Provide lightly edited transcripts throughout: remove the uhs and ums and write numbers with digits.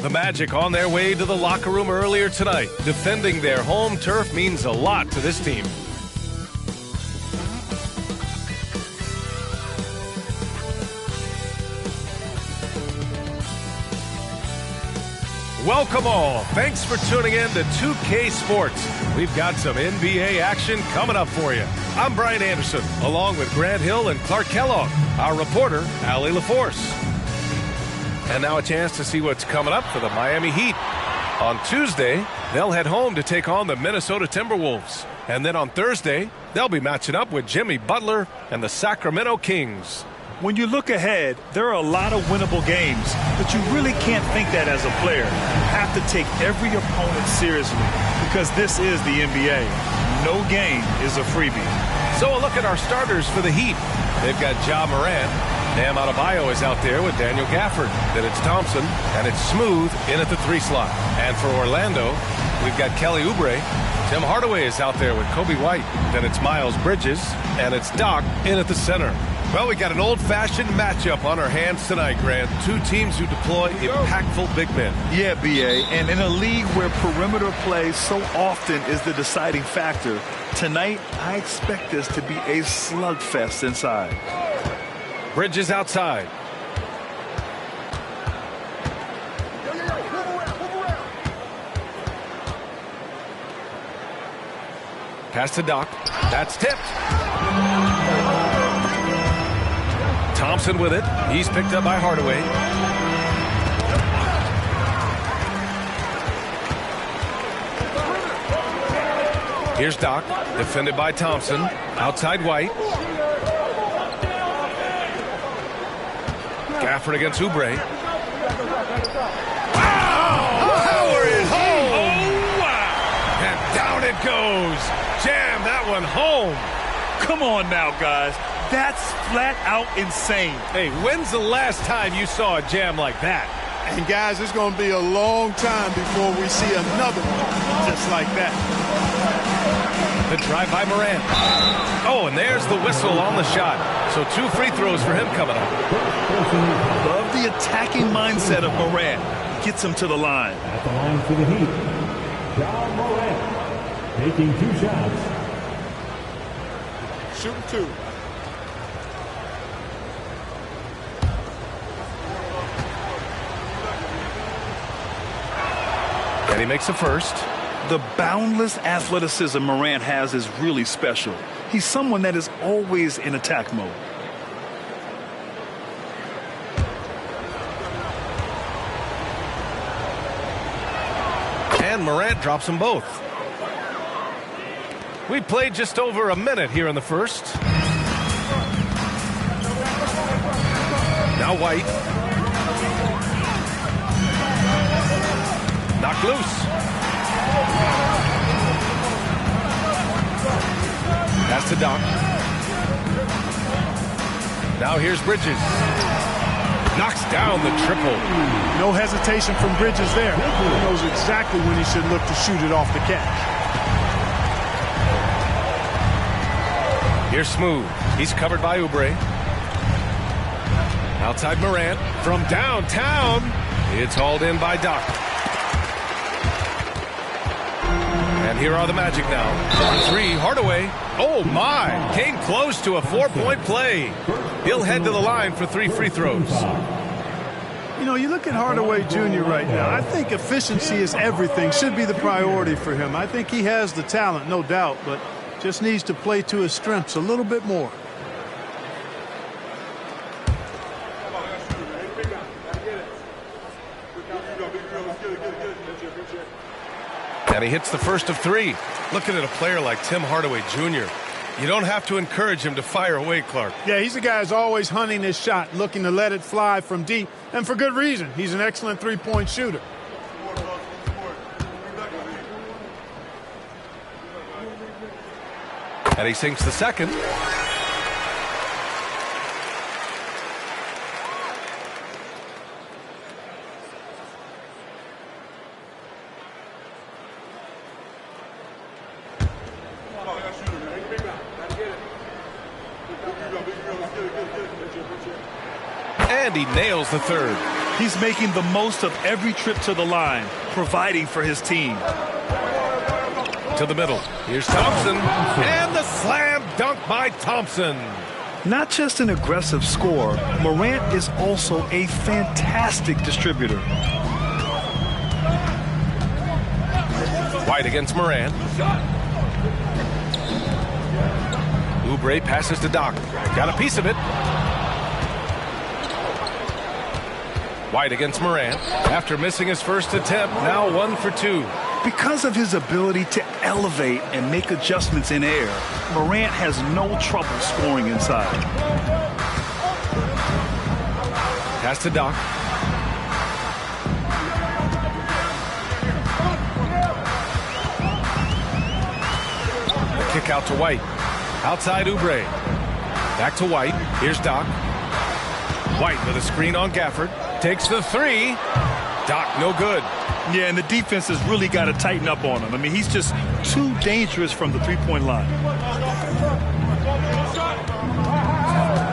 The Magic on their way to the locker room earlier tonight. Defending their home turf means a lot to this team. Welcome all. Thanks for tuning in to 2K Sports. We've got some NBA action coming up for you. I'm Brian Anderson, along with Grant Hill and Clark Kellogg. Our reporter, Allie LaForce. And now a chance to see what's coming up for the Miami Heat. On Tuesday, they'll head home to take on the Minnesota Timberwolves. And then on Thursday, they'll be matching up with Jimmy Butler and the Sacramento Kings. When you look ahead, there are a lot of winnable games, but you really can't think that as a player. You have to take every opponent seriously because this is the NBA. No game is a freebie. So a look at our starters for the Heat. They've got Ja Morant. Bam Adebayo is out there with Daniel Gafford. Then it's Thompson, and it's Smooth in at the 3 slot. And for Orlando, we've got Kelly Oubre. Tim Hardaway is out there with Kobe White. Then it's Miles Bridges, and it's Doc in at the center. Well, we got an old-fashioned matchup on our hands tonight, Grant. Two teams who deploy impactful big men. Yeah, B.A., and in a league where perimeter play so often is the deciding factor, tonight I expect this to be a slugfest inside. Bridges outside. Pass to Doc. That's tipped. Thompson with it. He's picked up by Hardaway. Here's Doc, defended by Thompson. Outside White. Gafford against Oubre. Howard is home! Oh, wow! And down it goes. Jam that one home. Come on now, guys. That's flat out insane. Hey, when's the last time you saw a jam like that? And guys, it's going to be a long time before we see another one just like that. The drive by Morant. Oh, and there's the whistle on the shot. So 2 free throws for him coming up. Love the attacking mindset of Morant. Gets him to the line. At the line for the Heat, Ja Morant making 2 shots. Shooting 2. And he makes the first. The boundless athleticism Morant has is really special. He's someone that is always in attack mode. And Morant drops them both. We played just over a minute here in the first. Now White. Knocked loose. Pass to Doc. Now here's Bridges. Knocks down the triple. No hesitation from Bridges there. He knows exactly when he should look to shoot it off the catch. Here's Smooth. He's covered by Oubre. Outside Morant. From downtown, it's hauled in by Doc. And here are the Magic now. For 3, Hardaway. Oh, my. Came close to a 4-point play. He'll head to the line for 3 free throws. You know, you look at Hardaway Jr. right now. I think efficiency is everything. Should be the priority for him. I think he has the talent, no doubt, but just needs to play to his strengths a little bit more. And he hits the first of 3. Looking at a player like Tim Hardaway Jr., you don't have to encourage him to fire away, Clark. Yeah, he's a guy who's always hunting his shot, looking to let it fly from deep, and for good reason. He's an excellent three-point shooter. And he sinks the second. And he nails the third. He's making the most of every trip to the line, providing for his team. To the middle. Here's Thompson. And the slam dunk by Thompson. Not just an aggressive scorer, Morant is also a fantastic distributor. White against Morant. Oubre passes to Doc. Got a piece of it. White against Morant. After missing his first attempt, now 1 for 2. Because of his ability to elevate and make adjustments in air, Morant has no trouble scoring inside. Pass to Doc. The kick out to White. Outside Oubre. Back to White. Here's Doc. White with a screen on Gafford. Takes the three. Doc, no good. Yeah, and the defense has really got to tighten up on him. I mean, he's just too dangerous from the three-point line.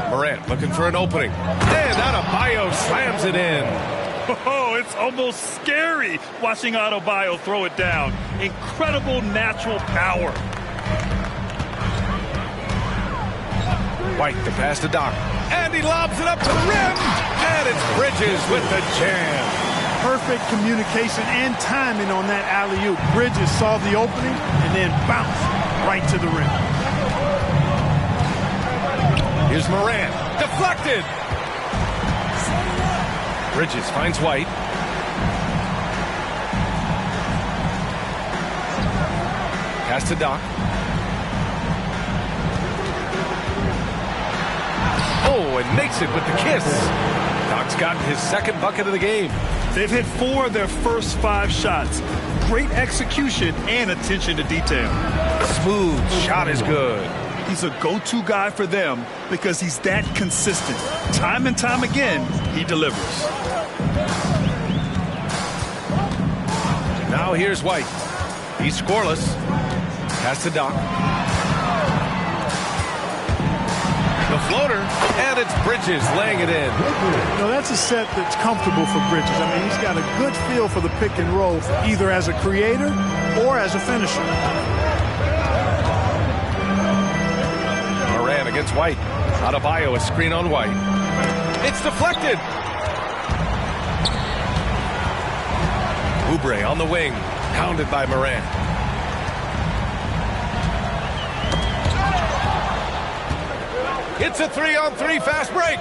Morant looking for an opening. And Adebayo slams it in. Oh, it's almost scary watching Adebayo throw it down. Incredible natural power. White the pass to Doc. And he lobs it up to the rim. And it's Bridges with the jam. Perfect communication and timing on that alley-oop. Bridges saw the opening and then bounced right to the rim. Here's Morant. Deflected. Bridges finds White. Pass to Doc. Oh, and makes it with the kiss. Doc's gotten his second bucket of the game. They've hit 4 of their first 5 shots. Great execution and attention to detail. Smooth shot is good. He's a go-to guy for them because he's that consistent. Time and time again, he delivers. Now here's White. He's scoreless. Pass to Doc. The floater, and it's Bridges laying it in. You know, that's a set that's comfortable for Bridges. I mean, he's got a good feel for the pick and roll, either as a creator or as a finisher. Morant against White. Adebayo, a screen on White. It's deflected. Oubre on the wing, pounded by Morant. It's a 3-on-3 fast break.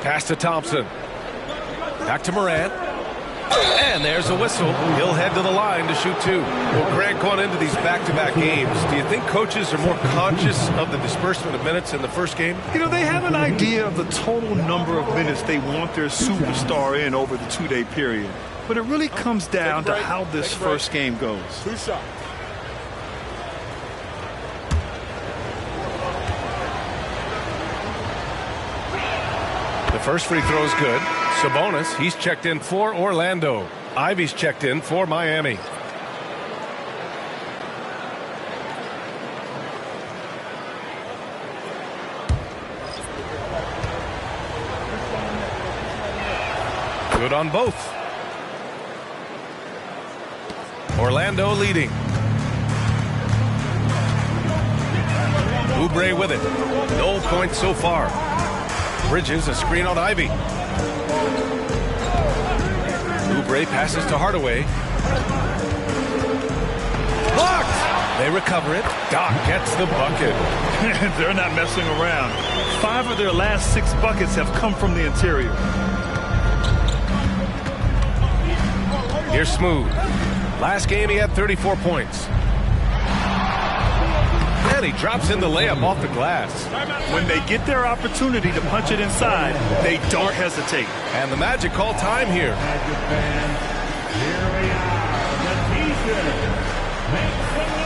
Pass to Thompson. Back to Morant. And there's a whistle. He'll head to the line to shoot 2. Well, Grant, going into these back-to-back games, do you think coaches are more conscious of the disbursement of minutes in the first game? You know, they have an idea of the total number of minutes they want their superstar in over the 2-day period. But it really comes down to how this first game goes. 2 shots. The first free throw is good. Sabonis, he's checked in for Orlando. Ivy's checked in for Miami. Good on both. Orlando leading. Oubre with it. No points so far. Bridges, a screen on Ivy. Oubre passes to Hardaway. Blocked! They recover it. Doc gets the bucket. They're not messing around. 5 of their last 6 buckets have come from the interior. Here's Smooth. Last game he had 34 points. And he drops in the layup off the glass. When they get their opportunity to punch it inside, they don't hesitate. And the Magic call time here. Magic fans, here we are. The T-shirt makes some noise.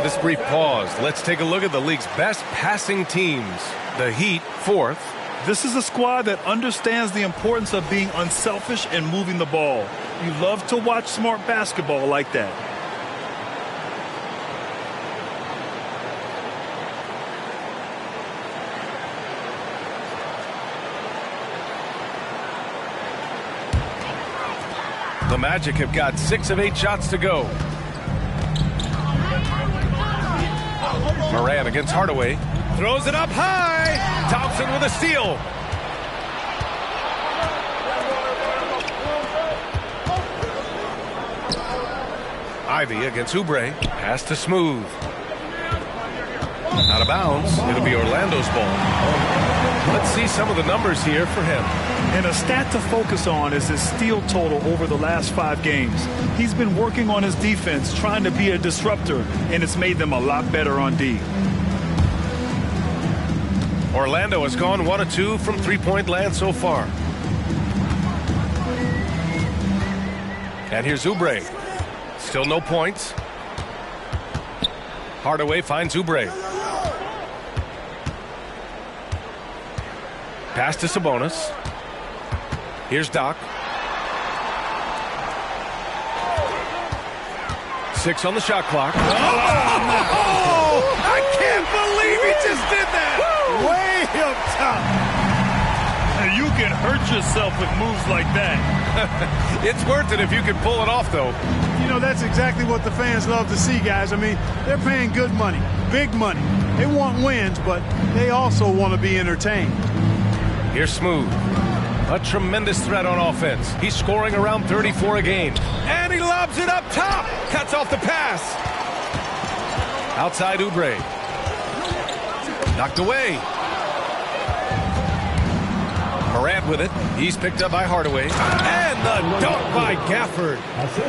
With this brief pause, let's take a look at the league's best passing teams. The Heat, 4th. This is a squad that understands the importance of being unselfish and moving the ball. You love to watch smart basketball like that. The Magic have got 6 of 8 shots to go. Morant against Hardaway. Throws it up high. Thompson with a steal. Ivy against Oubre. Pass to Smooth. Out of bounds. It'll be Orlando's ball. Let's see some of the numbers here for him. And a stat to focus on is his steal total over the last 5 games. He's been working on his defense, trying to be a disruptor, and it's made them a lot better on D. Orlando has gone 1 of 2 from three-point land so far. And here's Oubre. Still no points. Hardaway finds Oubre. Pass to Sabonis. Here's Doc. 6 on the shot clock. Oh, I can't believe he just did that. Way up top. You can hurt yourself with moves like that. It's worth it if you can pull it off, though. You know, that's exactly what the fans love to see, guys. I mean, they're paying good money, big money. They want wins, but they also want to be entertained. Here's Smooth. A tremendous threat on offense. He's scoring around 34 a game. And he lobs it up top. Cuts off the pass. Outside Oubre. Knocked away. Morant with it. He's picked up by Hardaway. And the dunk by Gafford.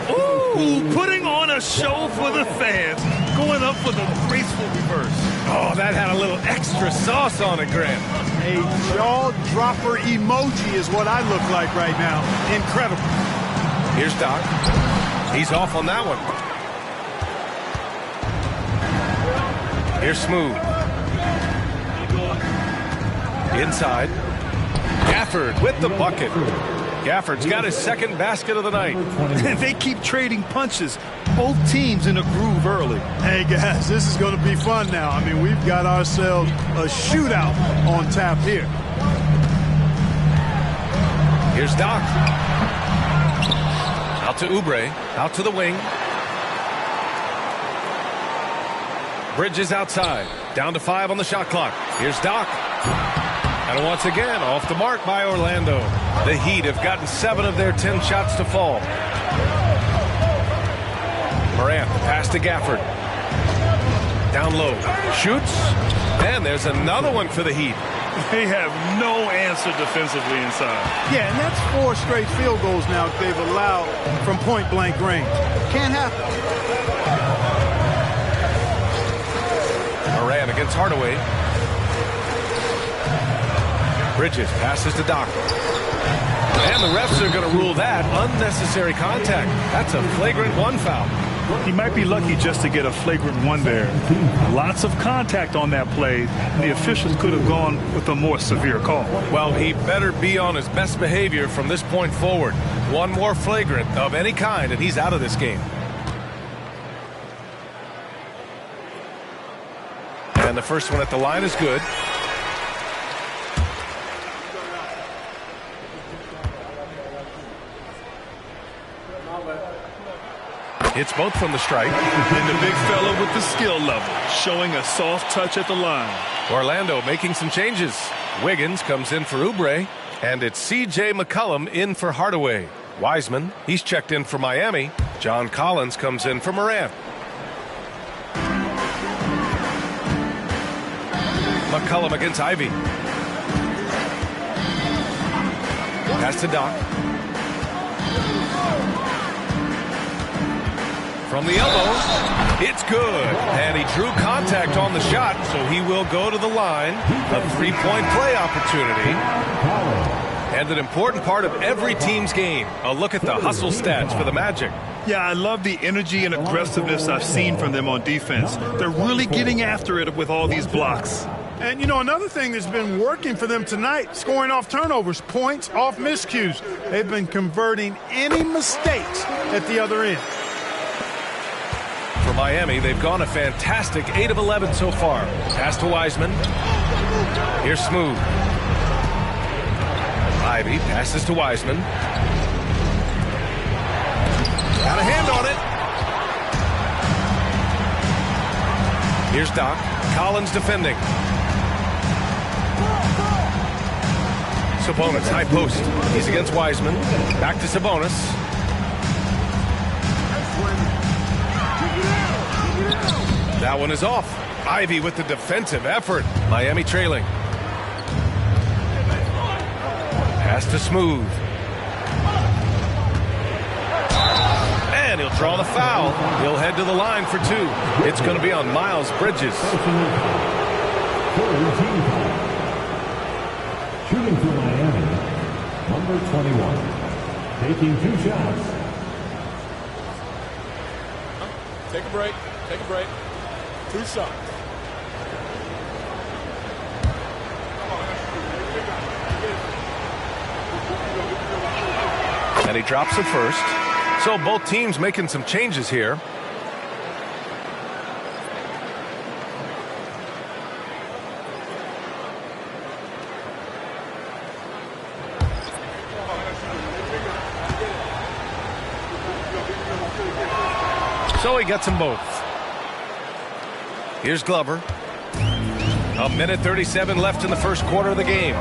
Ooh, putting on a show for the fans. Going up with a graceful reverse. Oh, that had a little extra sauce on it, Grant. A jaw-dropper emoji is what I look like right now. Incredible. Here's Doc. He's off on that one. Here's Smooth. Inside. Gafford with the bucket. Gafford's got his second basket of the night. They keep trading punches. Both teams in a groove early. Hey, guys, this is going to be fun now. I mean, we've got ourselves a shootout on tap here. Here's Doc. Out to Oubre. Out to the wing. Bridges outside. Down to 5 on the shot clock. Here's Doc. And once again, off the mark by Orlando. The Heat have gotten 7 of their 10 shots to fall. Morant, pass to Gafford. Down low. Shoots. And there's another one for the Heat. They have no answer defensively inside. Yeah, and that's 4 straight field goals now they've allowed from point-blank range. Can't happen. Morant against Hardaway. Bridges passes to Doc. And the refs are going to rule that unnecessary contact. That's a flagrant 1 foul. He might be lucky just to get a flagrant 1 there. Lots of contact on that play. The officials could have gone with a more severe call. Well, he better be on his best behavior from this point forward. 1 more flagrant of any kind, and he's out of this game. And the first one at the line is good. Hits both from the strike. And the big fella with the skill level, showing a soft touch at the line. Orlando making some changes. Wiggins comes in for Oubre, and it's C.J. McCollum in for Hardaway. Wiseman, he's checked in for Miami. John Collins comes in for Morant. McCollum against Ivy. Pass to Doc. From the elbow, it's good. And he drew contact on the shot, so he will go to the line. A 3-point play opportunity. And an important part of every team's game. A look at the hustle stats for the Magic. Yeah, I love the energy and aggressiveness I've seen from them on defense. They're really getting after it with all these blocks. And, you know, another thing that's been working for them tonight, scoring off turnovers, points off miscues. They've been converting any mistakes at the other end. For Miami, they've gone a fantastic 8 of 11 so far. Pass to Wiseman. Here's Smooth. Ivy passes to Wiseman. Got a hand on it. Here's Doc. Collins defending. Sabonis, high post. He's against Wiseman. Back to Sabonis. That one is off. Ivy with the defensive effort. Miami trailing. Pass to Smooth. And he'll draw the foul. He'll head to the line for two. It's going to be on Miles Bridges. Shooting for Miami, number 21. Taking 2 shots. Take a break. Take a break. 2 shots. And he drops it first. So both teams making some changes here. So he gets them both. Here's Glover. A minute 37 left in the first quarter of the game.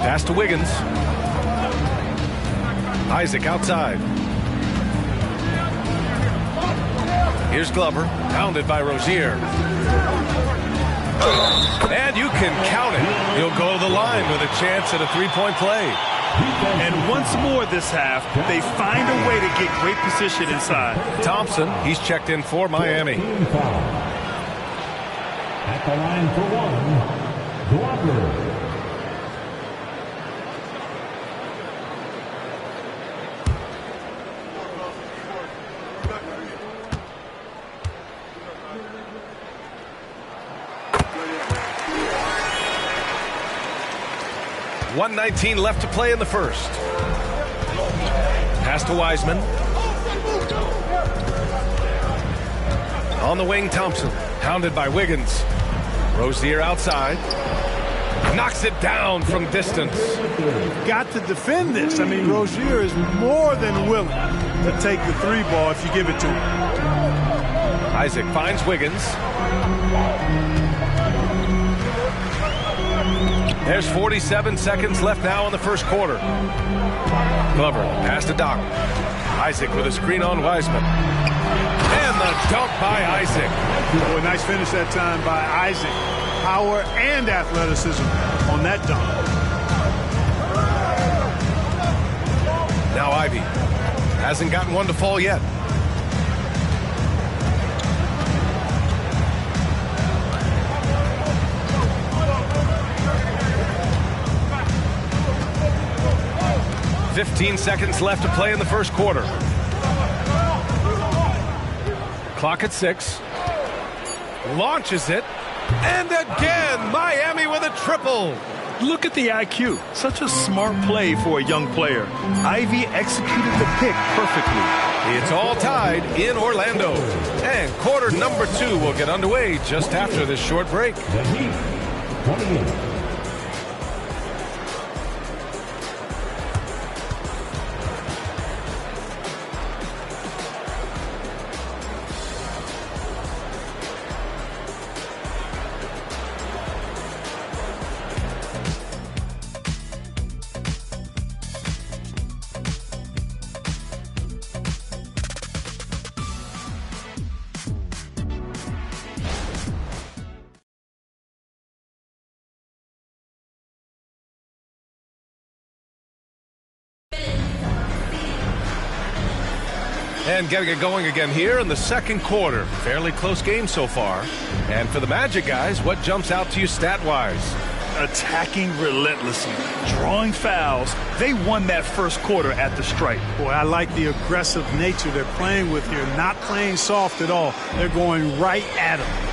Pass to Wiggins. Isaac outside. Here's Glover, pounded by Rozier. And you can count it. He'll go to the line with a chance at a three-point play. And once more this half, they find a way to get great position inside. Thompson, he's checked in for Miami. At the line for one, Glover. .119 left to play in the first. Pass to Wiseman. On the wing, Thompson. Pounded by Wiggins. Rozier outside. Knocks it down from distance. Got to defend this. I mean, Rozier is more than willing to take the 3-ball if you give it to him. Isaac finds Wiggins. There's 47 seconds left now in the first quarter. Glover, pass to Doc. Isaac with a screen on Wiseman. And the dunk by Isaac. Boy, nice finish that time by Isaac. Power and athleticism on that dunk. Now Ivy. Hasn't gotten one to fall yet. .15 seconds left to play in the first quarter. Clock at 6. Launches it. And again, Miami with a triple. Look at the IQ. Such a smart play for a young player. Ivy executed the pick perfectly. It's all tied in Orlando. And quarter number 2 will get underway just after this short break. The Heat, 28. And getting it going again here in the second quarter. Fairly close game so far. And for the Magic guys, what jumps out to you stat-wise? attacking relentlessly, drawing fouls. They won that first quarter at the stripe. Boy, I like the aggressive nature they're playing with here. Not playing soft at all. They're going right at them.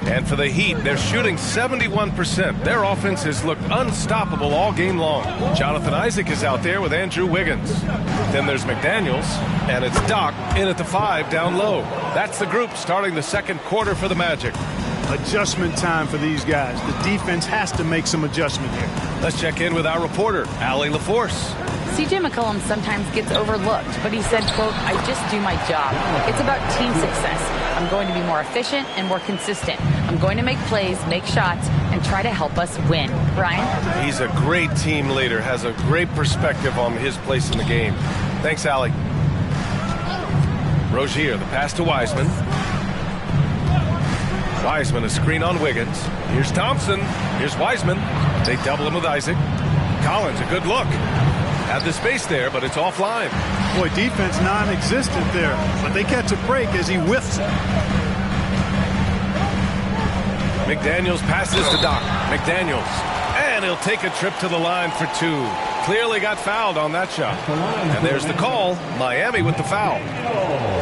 And for the Heat, they're shooting 71%. Their offense has looked unstoppable all game long. Jonathan Isaac is out there with Andrew Wiggins. Then there's McDaniels, and it's Doc in at the 5 down low. That's the group starting the second quarter for the Magic. Adjustment time for these guys. The defense has to make some adjustment here. Let's check in with our reporter, Allie LaForce. C.J. McCollum sometimes gets overlooked, but he said, quote, "I just do my job. It's about team success. I'm going to be more efficient and more consistent. I'm going to make plays, make shots, and try to help us win." Brian? He's a great team leader, has a great perspective on his place in the game. Thanks, Allie. Rozier, the pass to Wiseman. Wiseman, a screen on Wiggins. Here's Thompson. Here's Wiseman. They double him with Isaac. Collins, a good look. Had the space there, but it's offline. Boy, defense non-existent there, but they catch a break as he whiffs it. McDaniels passes to Doc. McDaniels. And he'll take a trip to the line for 2. Clearly got fouled on that shot. And there's the call. Miami with the foul.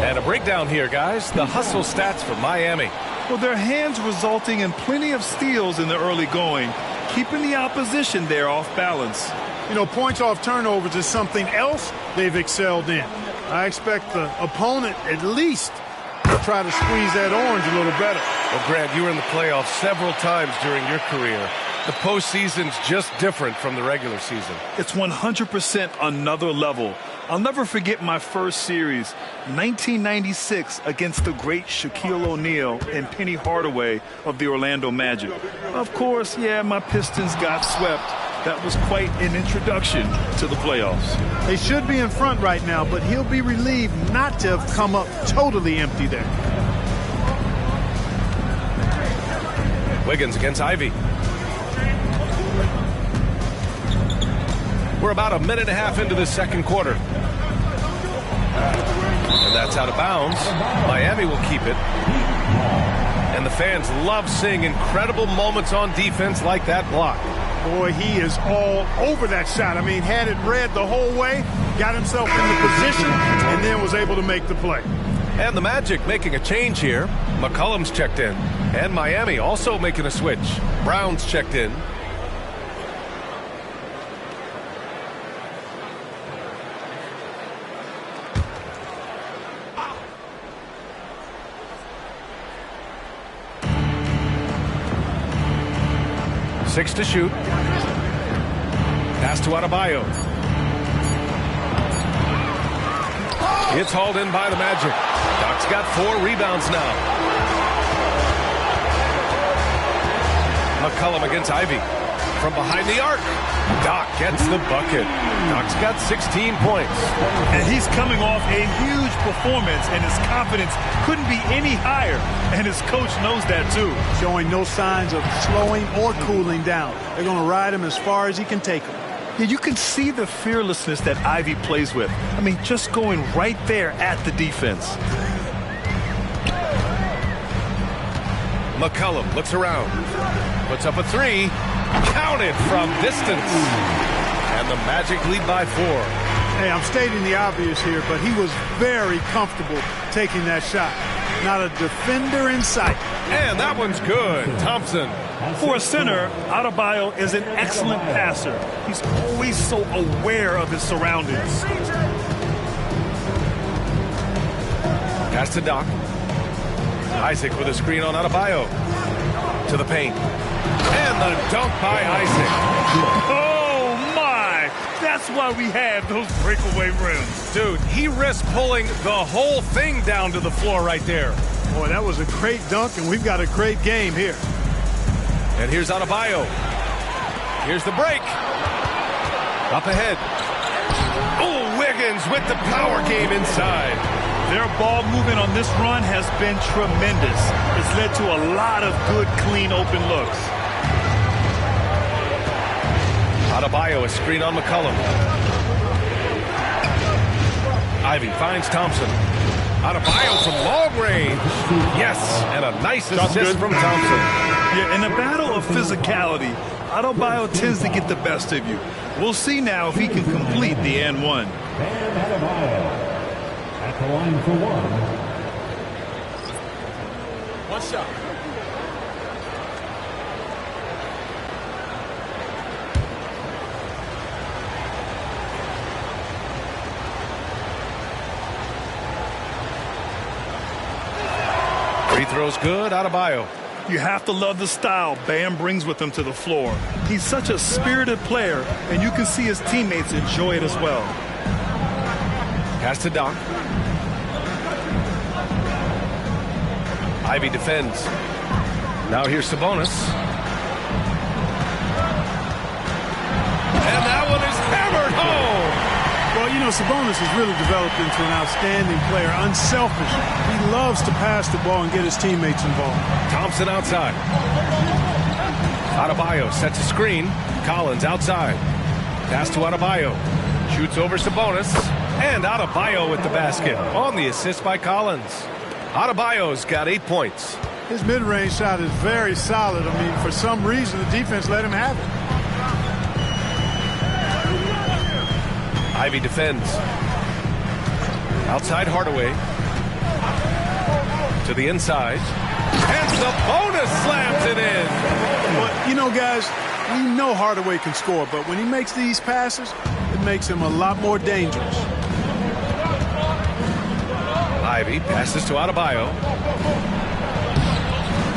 And a breakdown here, guys. The hustle stats for Miami. Well, their hands resulting in plenty of steals in the early going, keeping the opposition there off balance. You know, points off turnovers is something else they've excelled in. I expect the opponent at least to try to squeeze that orange a little better. Well, Grant, you were in the playoffs several times during your career. The postseason's just different from the regular season. It's 100% another level. I'll never forget my first series, 1996, against the great Shaquille O'Neal and Penny Hardaway of the Orlando Magic. Of course, yeah, my Pistons got swept. That was quite an introduction to the playoffs. They should be in front right now, but he'll be relieved not to have come up totally empty there. Wiggins against Ivy. We're about a minute and a half into the second quarter. And that's out of bounds. Miami will keep it. And the fans love seeing incredible moments on defense like that block. Boy, he is all over that shot. I mean, had it read the whole way, got himself in the position, and then was able to make the play. And the Magic making a change here. McCollum's checked in. And Miami also making a switch. Brown's checked in. Six to shoot. Pass to Adebayo. It's hauled in by the Magic. Doc's got 4 rebounds now. McCollum against Ivy. From behind the arc. Doc gets the bucket. Doc's got 16 points. And he's coming off a huge performance, and his confidence couldn't be any higher. And his coach knows that, too. Showing no signs of slowing or cooling down. They're going to ride him as far as he can take him. Yeah, you can see the fearlessness that Ivy plays with. I mean, just going right there at the defense. McCollum looks around. Puts up a 3. Counted from distance. And the Magic lead by 4. Hey, I'm stating the obvious here, but he was very comfortable taking that shot. Not a defender in sight. And that one's good. Thompson. For a center, Adebayo is an excellent passer. He's always so aware of his surroundings. Pass to Doc. Isaac with a screen on Adebayo. To the paint. And the dunk by Isaac. Oh, my! That's why we have those breakaway rims. Dude, he risked pulling the whole thing down to the floor right there. Boy, that was a great dunk, and we've got a great game here. And here's Adebayo. Here's the break. Up ahead. Oh, Wiggins with the power game inside. Their ball movement on this run has been tremendous. It's led to a lot of good, clean, open looks. Adebayo, a screen on McCollum. Ivy finds Thompson. Adebayo from long range. Yes, and a nice assist from Thompson. Yeah, in a battle of physicality, Adebayo tends to get the best of you. We'll see now if he can complete the and one. Bam Adebayo at the line for one. One shot. Free throw's good. Adebayo. You have to love the style Bam brings with him to the floor. He's such a spirited player, and you can see his teammates enjoy it as well. Pass to Doc. Ivy defends. Now here's Sabonis. And that one is hammered home. Well, you know, Sabonis has really developed into an outstanding player, unselfish. He loves to pass the ball and get his teammates involved. Thompson outside. Adebayo sets a screen. Collins outside. Pass to Adebayo. Shoots over Sabonis. And Adebayo with the basket on the assist by Collins. Adebayo's got 8 points. His mid-range shot is very solid. I mean, for some reason, the defense let him have it. Ivy defends. Outside Hardaway. To the inside. And Sabonis slams it in. But, you know, guys, we know Hardaway can score, but when he makes these passes, it makes him a lot more dangerous. Ivy passes to Adebayo.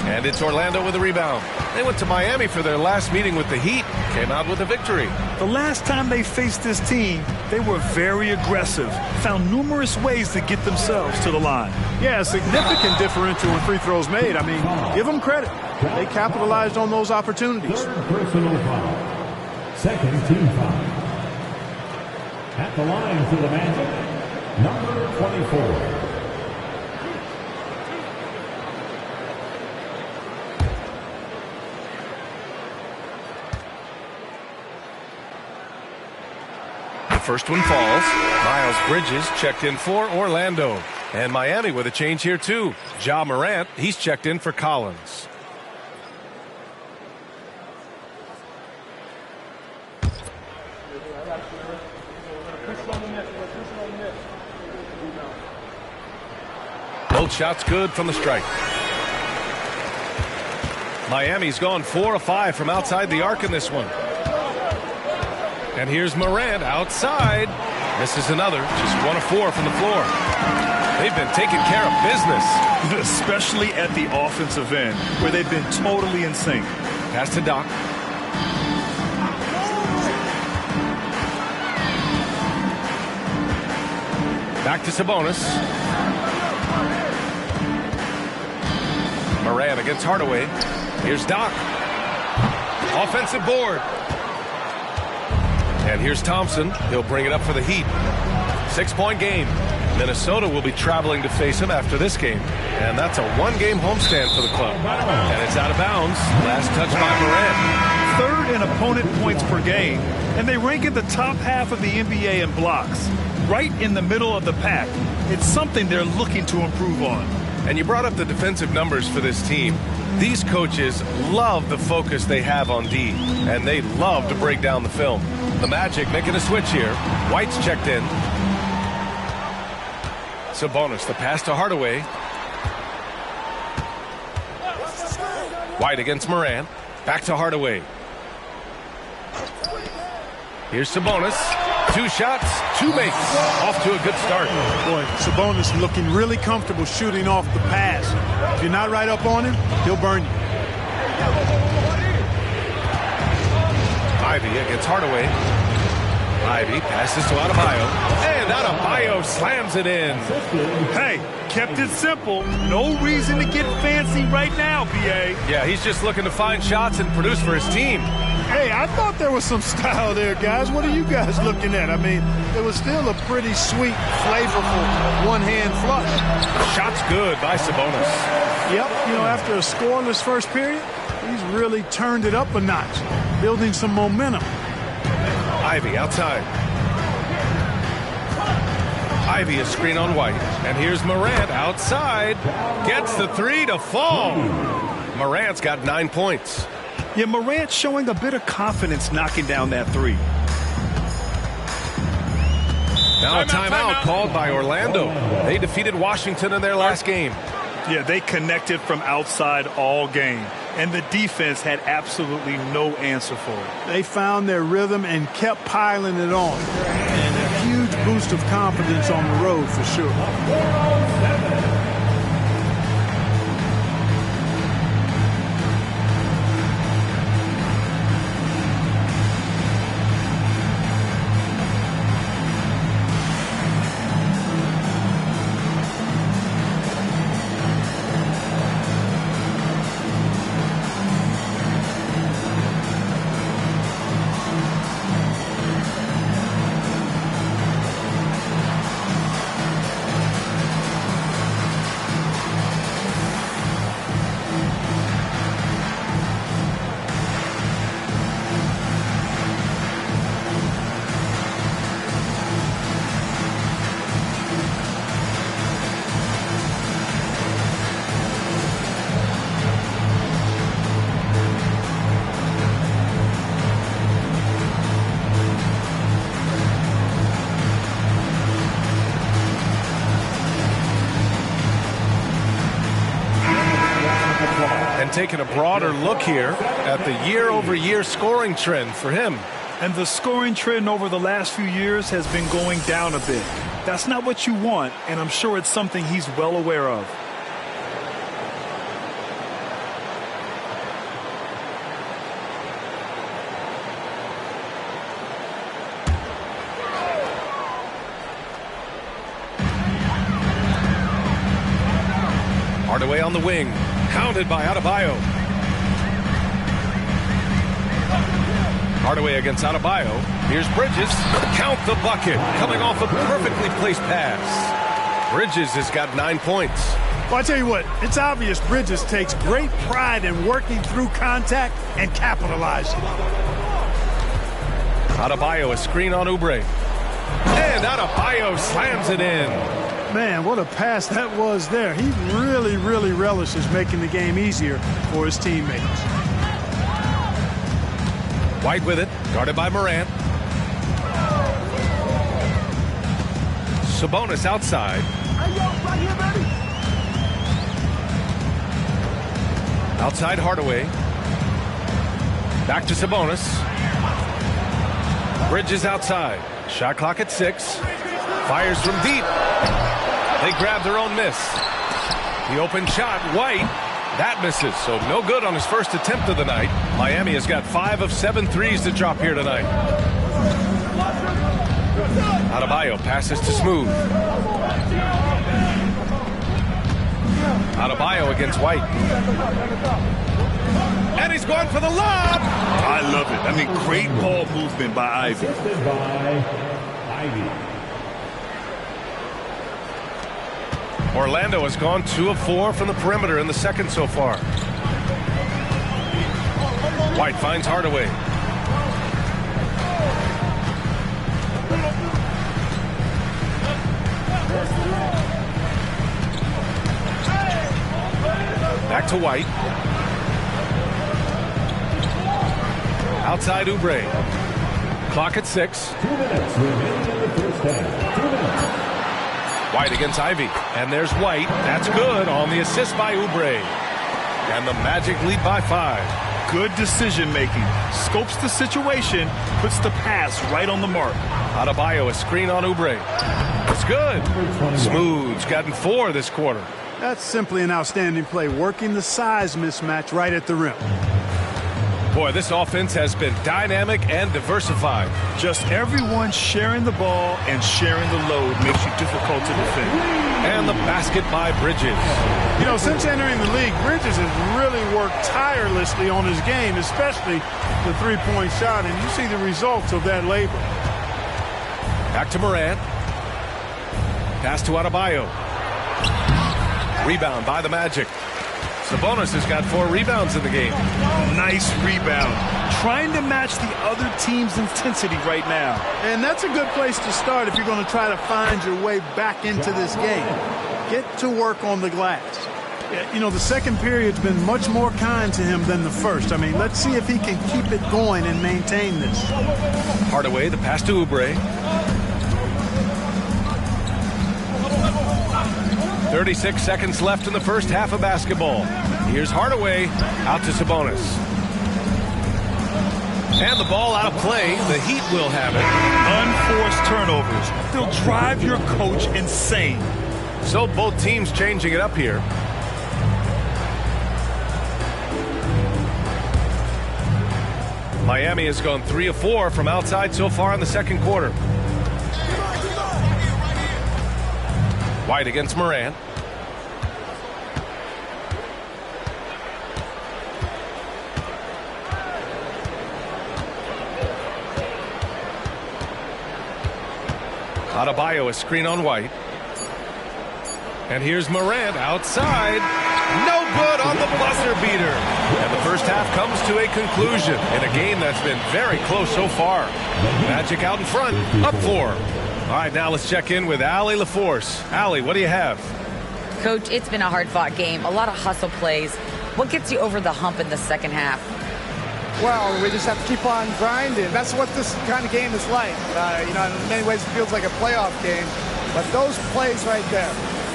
And it's Orlando with a rebound. They went to Miami for their last meeting with the Heat. Came out with a victory. The last time they faced this team, they were very aggressive, found numerous ways to get themselves to the line. Yeah, a significant differential in free throws made. I mean, give them credit. They capitalized on those opportunities. Third personal foul. Second team foul. At the line for the Magic, number 24. First one falls. Miles Bridges checked in for Orlando. And Miami with a change here too. Ja Morant, he's checked in for Collins. Both shots good from the strike. Miami's gone 4 of 5 from outside the arc in this one. And here's Morant outside. Misses another. Just 1 of 4 from the floor. They've been taking care of business. Especially at the offensive end, where they've been totally in sync. Pass to Doc. Back to Sabonis. Morant against Hardaway. Here's Doc. Offensive board. And here's Thompson. He'll bring it up for the Heat. 6-point game. Minnesota will be traveling to face him after this game. And that's a 1-game homestand for the club. And it's out of bounds. Last touch by Morant. Third in opponent points per game. And they rank in the top half of the NBA in blocks. Right in the middle of the pack. It's something they're looking to improve on. And you brought up the defensive numbers for this team. These coaches love the focus they have on D. And they love to break down the film. The Magic making a switch here. White's checked in. Sabonis, the pass to Hardaway. White against Morant. Back to Hardaway. Here's Sabonis. 2 shots, 2 makes. Off to a good start. Boy, Sabonis looking really comfortable shooting off the pass. If you're not right up on him, he'll burn you. Ivy against Hardaway. Ivy passes to Adebayo. And Adebayo slams it in. Hey, kept it simple. No reason to get fancy right now, B.A. Yeah, he's just looking to find shots and produce for his team. Hey, I thought there was some style there, guys. What are you guys looking at? I mean, it was still a pretty sweet, flavorful one-hand flush. Shot's good by Sabonis. Yep, you know, after a scoreless first period, he's really turned it up a notch, building some momentum. Ivy outside. Ivy a screen on White. And here's Morant outside. Gets the three to fall. Morant's got 9 points. Yeah, Morant showing a bit of confidence knocking down that three. Now a timeout called by Orlando. They defeated Washington in their last game. Yeah, they connected from outside all game. And the defense had absolutely no answer for it. They found their rhythm and kept piling it on. And a huge boost of confidence on the road for sure. Taking a broader look here at the year-over-year scoring trend for him. And the scoring trend over the last few years has been going down a bit. That's not what you want, and I'm sure it's something he's well aware of. Hardaway on the wing. Pounded by Adebayo. Hardaway against Adebayo. Here's Bridges. Count the bucket. Coming off a perfectly placed pass. Bridges has got 9 points. Well, I tell you what, it's obvious Bridges takes great pride in working through contact and capitalizing. Adebayo a screen on Oubre. And Adebayo slams it in. Man, what a pass that was there. He really, really relishes making the game easier for his teammates. White with it, guarded by Morant. Sabonis outside. Outside Hardaway. Back to Sabonis. Bridges outside. Shot clock at 6. Fires from deep. They grab their own miss. The open shot, White. That misses, so no good on his first attempt of the night. Miami has got 5 of 7 threes to drop here tonight. Adebayo passes to Smooth. Adebayo against White. And he's going for the lob. I love it. I mean, great ball movement by Ivy. Orlando has gone 2 of 4 from the perimeter in the second so far. White finds Hardaway. Back to White. Outside Oubre. Clock at 6. 2 minutes remaining in the first half. 2 minutes. White against Ivy. And there's White. That's good on the assist by Oubre. And the Magic lead by 5. Good decision making. Scopes the situation, puts the pass right on the mark. Adebayo a screen on Oubre. It's good. Smooth's gotten 4 this quarter. That's simply an outstanding play, working the size mismatch right at the rim. Boy, this offense has been dynamic and diversified. Just everyone sharing the ball and sharing the load makes you difficult to defend. And the basket by Bridges. You know, since entering the league, Bridges has really worked tirelessly on his game, especially the three-point shot, and you see the results of that labor. Back to Morant. Pass to Adebayo. Rebound by the Magic. Sabonis has got 4 rebounds in the game. Nice rebound. trying to match the other team's intensity right now. And that's a good place to start if you're going to try to find your way back into this game. Get to work on the glass. You know, the second period's been much more kind to him than the first. I mean, let's see if he can keep it going and maintain this. Hardaway, the pass to Oubre. 36 seconds left in the first half of basketball. Here's Hardaway out to Sabonis. And the ball out of play. The Heat will have it. Unforced turnovers. They'll drive your coach insane. So both teams changing it up here. Miami has gone 3 of 4 from outside so far in the second quarter. White against Moran. Adebayo, a screen on White. And here's Morant outside. No good on the buzzer beater. And the first half comes to a conclusion in a game that's been very close so far. Magic out in front, up 4. All right, now let's check in with Allie LaForce. Allie, what do you have? Coach, it's been a hard-fought game, a lot of hustle plays. What gets you over the hump in the second half? Well, we just have to keep on grinding. That's what this kind of game is like. You know, in many ways it feels like a playoff game. But those plays right there,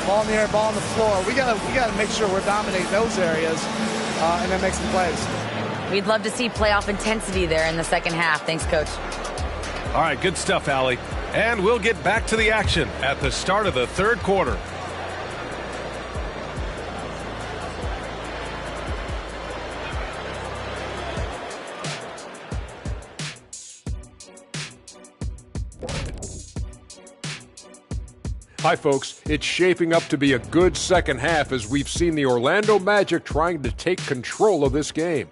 ball in the air, ball on the floor, we gotta make sure we're dominating those areas and then make some plays. We'd love to see playoff intensity there in the second half. Thanks, Coach. All right, good stuff, Allie. And we'll get back to the action at the start of the third quarter. Hi, folks. It's shaping up to be a good second half as we've seen the Orlando Magic trying to take control of this game.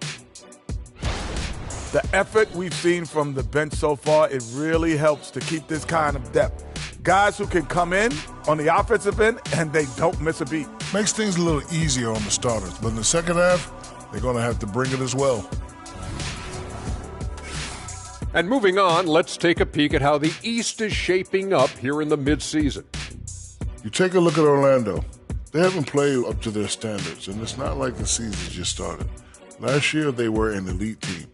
The effort we've seen from the bench so far, it really helps to keep this kind of depth. Guys who can come in on the offensive end and they don't miss a beat. Makes things a little easier on the starters, but in the second half, they're going to have to bring it as well. And moving on, let's take a peek at how the East is shaping up here in the midseason. You take a look at Orlando. They haven't played up to their standards, and it's not like the season just started. Last year, they were an elite team.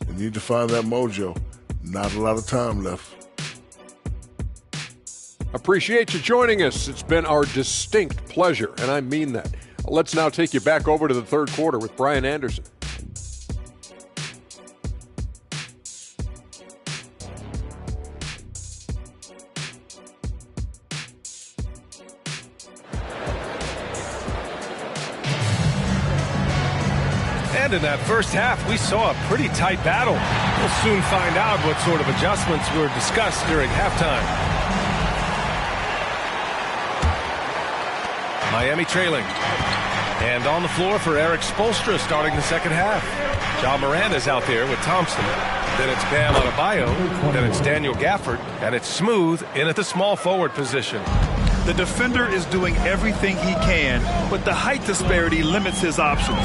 They need to find that mojo. Not a lot of time left. Appreciate you joining us. It's been our distinct pleasure, and I mean that. Let's now take you back over to the third quarter with Brian Anderson. And in that first half, we saw a pretty tight battle. We'll soon find out what sort of adjustments were discussed during halftime. Miami trailing. And on the floor for Eric Spoelstra starting the second half. Ja Morant is out there with Thompson. Then it's Bam Adebayo. Then it's Daniel Gafford. And it's Smooth in at the small forward position. The defender is doing everything he can, but the height disparity limits his options.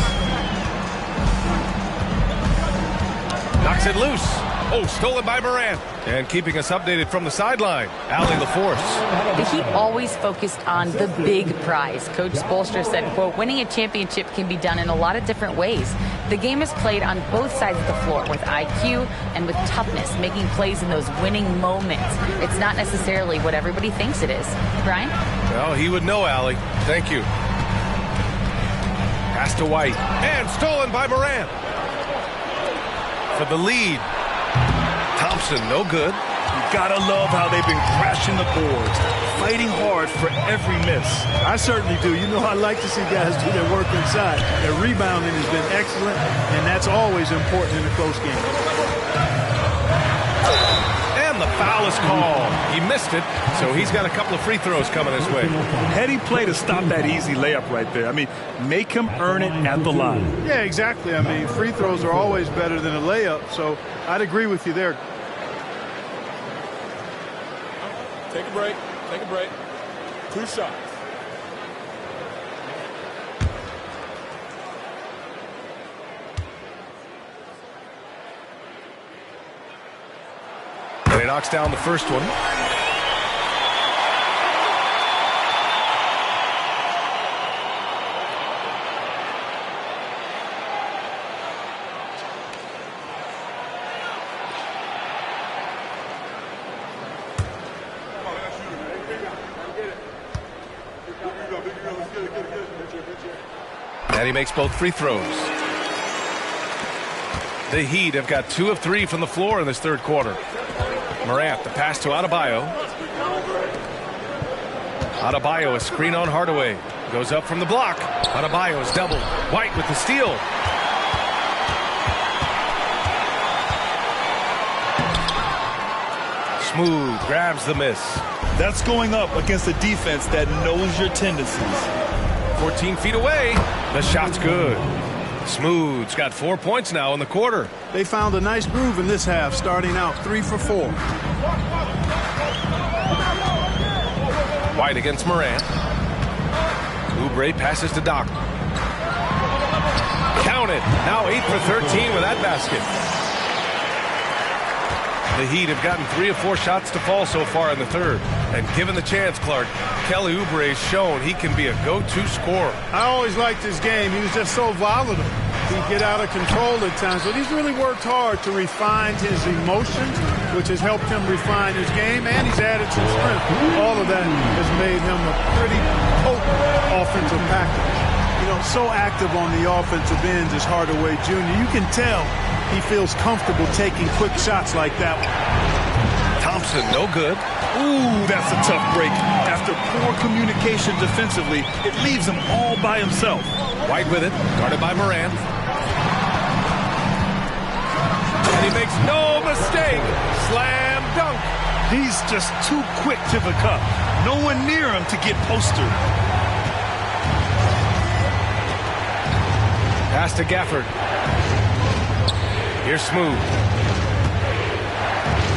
Knocks it loose. Oh, stolen by Morant. And keeping us updated from the sideline, Allie LaForce. The Heat always focused on the big prize. Coach Spoelstra said, quote, winning a championship can be done in a lot of different ways. The game is played on both sides of the floor with IQ and with toughness, making plays in those winning moments. It's not necessarily what everybody thinks it is. Brian? Well, he would know, Allie. Thank you. Pass to White. And stolen by Morant. For the lead. Thompson, no good. You gotta love how they've been crashing the boards, fighting hard for every miss. I certainly do. You know, I like to see guys do their work inside. Their rebounding has been excellent, and that's always important in a close game. And the foul is called. He missed it, so he's got a couple of free throws coming his way. Heady play to stop that easy layup right there. I mean, make him earn it at the line. Yeah, exactly. I mean, free throws are always better than a layup, so I'd agree with you there. Take a break. Take a break. 2 shots. Oubre knocks down the first one. And he makes both free throws. The Heat have got 2 of 3 from the floor in this third quarter. Morant, the pass to Adebayo. Adebayo, a screen on Hardaway. Goes up from the block. Adebayo is doubled. White with the steal. Smooth, grabs the miss. That's going up against a defense that knows your tendencies. 14 feet away. The shot's good. Smooth's got 4 points now in the quarter. They found a nice groove in this half, starting out 3 for 4. White against Morant. Oubre passes to Doc. Counted. Now 8 for 13 with that basket. The Heat have gotten 3 of 4 shots to fall so far in the third. And given the chance, Clark, Kelly Oubre has shown he can be a go-to scorer. I always liked his game. He was just so volatile. He'd get out of control at times, but he's really worked hard to refine his emotions, which has helped him refine his game, and he's added some strength. All of that has made him a pretty potent offensive package. You know, so active on the offensive ends is Hardaway Jr. You can tell he feels comfortable taking quick shots like that one. Thompson, no good. Ooh, that's a tough break. After poor communication defensively, it leaves him all by himself. White with it, guarded by Morant. And he makes no mistake. Slam dunk. He's just too quick to the cup. No one near him to get postered. Pass to Gafford. Here's Smooth.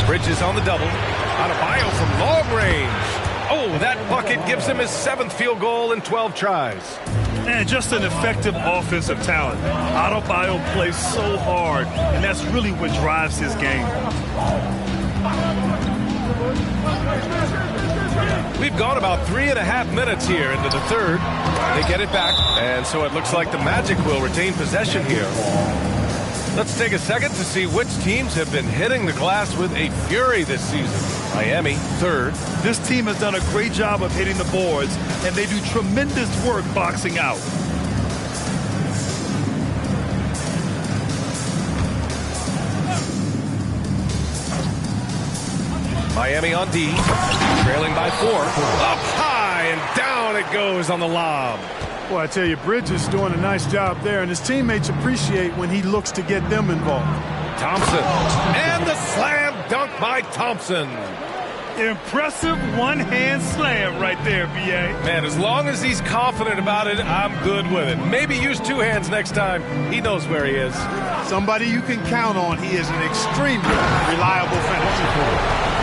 Bridges on the double. Adebayo from long range. Oh, that bucket gives him his 7th field goal in 12 tries. And just an effective offensive talent. Adebayo plays so hard, and that's really what drives his game. We've gone about 3.5 minutes here into the third. They get it back, and so it looks like the Magic will retain possession here. Let's take a second to see which teams have been hitting the glass with a fury this season. Miami, third. This team has done a great job of hitting the boards, and they do tremendous work boxing out. Miami on D, trailing by 4. Up high and down it goes on the lob. Well, I tell you, Bridges is doing a nice job there, and his teammates appreciate when he looks to get them involved. Thompson, and the slam dunk by Thompson. Impressive one-hand slam right there, B.A. Man, as long as he's confident about it, I'm good with it. Maybe use 2 hands next time. He knows where he is. Somebody you can count on. He is an extremely reliable finisher.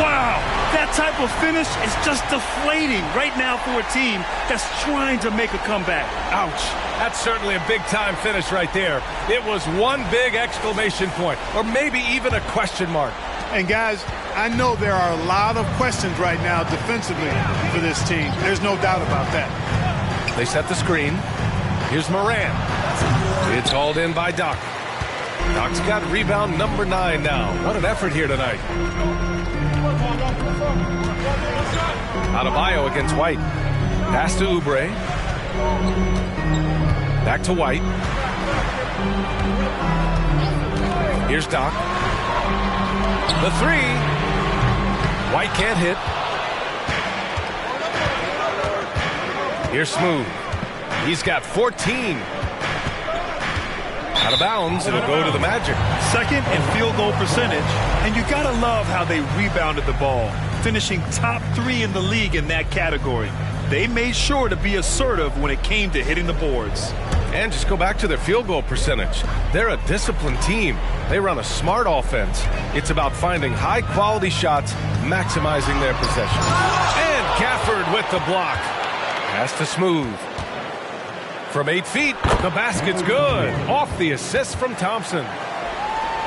Wow, that type of finish is just deflating right now for a team that's trying to make a comeback. Ouch. That's certainly a big-time finish right there. It was one big exclamation point, or maybe even a question mark. And, guys, I know there are a lot of questions right now defensively for this team. There's no doubt about that. They set the screen. Here's Morant. It's hauled in by Doc. Doc's got rebound number 9 now. What an effort here tonight. Adebayo against White. Pass to Oubre. Back to White. Here's Doc. The 3. White can't hit. Here's Smooth. He's got 14. Out of bounds, it'll go to the Magic. Second in field goal percentage, and you gotta love how they rebounded the ball, finishing top 3 in the league in that category. They made sure to be assertive when it came to hitting the boards. And just go back to their field goal percentage. They're a disciplined team. They run a smart offense. It's about finding high-quality shots, maximizing their possession. And Gafford with the block. Pass to Smooth. From 8 feet, the basket's good. Off the assist from Thompson.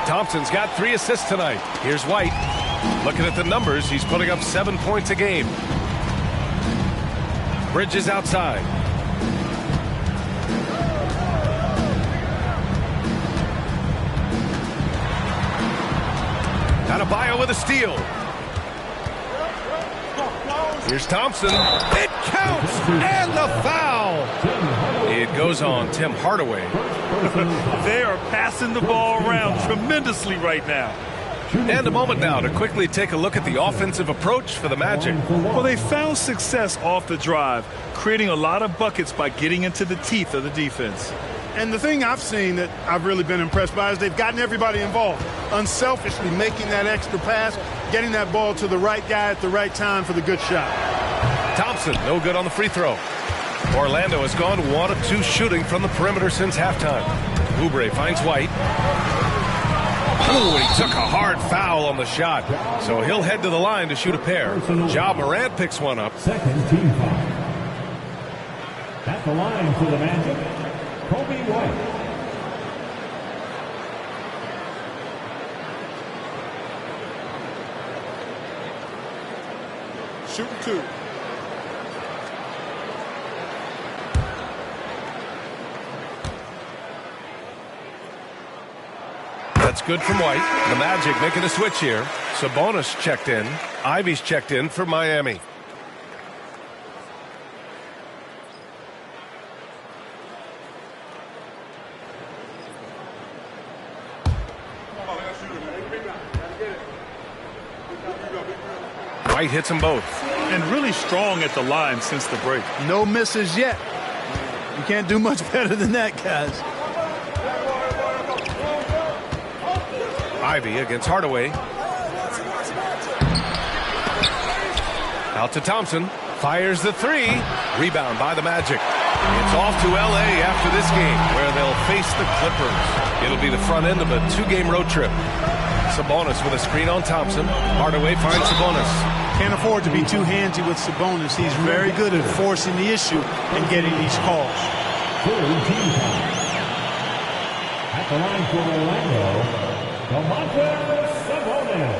Thompson's got 3 assists tonight. Here's White. Looking at the numbers, he's putting up 7 points a game. Bridges outside. Adebayo with a steal. Here's Thompson. It counts, and the foul. It goes on Tim Hardaway. They are passing the ball around tremendously right now. And a moment now to quickly take a look at the offensive approach for the Magic. Well, they found success off the drive, creating a lot of buckets by getting into the teeth of the defense. And the thing I've seen that I've really been impressed by is they've gotten everybody involved, unselfishly making that extra pass, getting that ball to the right guy at the right time for the good shot. Thompson, no good on the free throw. Orlando has gone 1 of 2 shooting from the perimeter since halftime. Oubre finds White. Ooh, he took a hard foul on the shot, so he'll head to the line to shoot a pair. Ja Morant picks one up. Second team foul. At the line for the Magic, Kobe White. Shooting 2. That's good from White. The Magic making a switch here. Sabonis checked in. Ivy's checked in for Miami. White hits them both. And really strong at the line since the break. No misses yet. You can't do much better than that, guys. Ivy against Hardaway. Out to Thompson. Fires the 3. Rebound by the Magic. It's off to L.A. after this game, where they'll face the Clippers. It'll be the front end of a 2-game road trip. Sabonis with a screen on Thompson. Hardaway finds Sabonis. Can't afford to be too handsy with Sabonis. He's very good at forcing the issue and getting these calls. At the line for Orlando, Sabonis.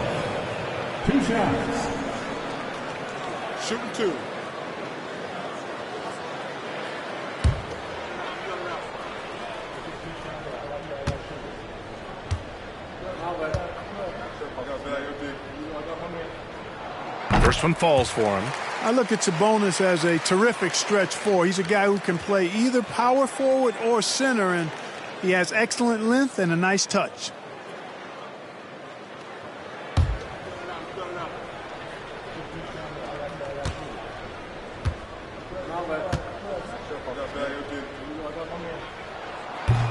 2 shots. Shooting 2. First one falls for him. I look at Sabonis as a terrific stretch 4. He's a guy who can play either power forward or center, and he has excellent length and a nice touch.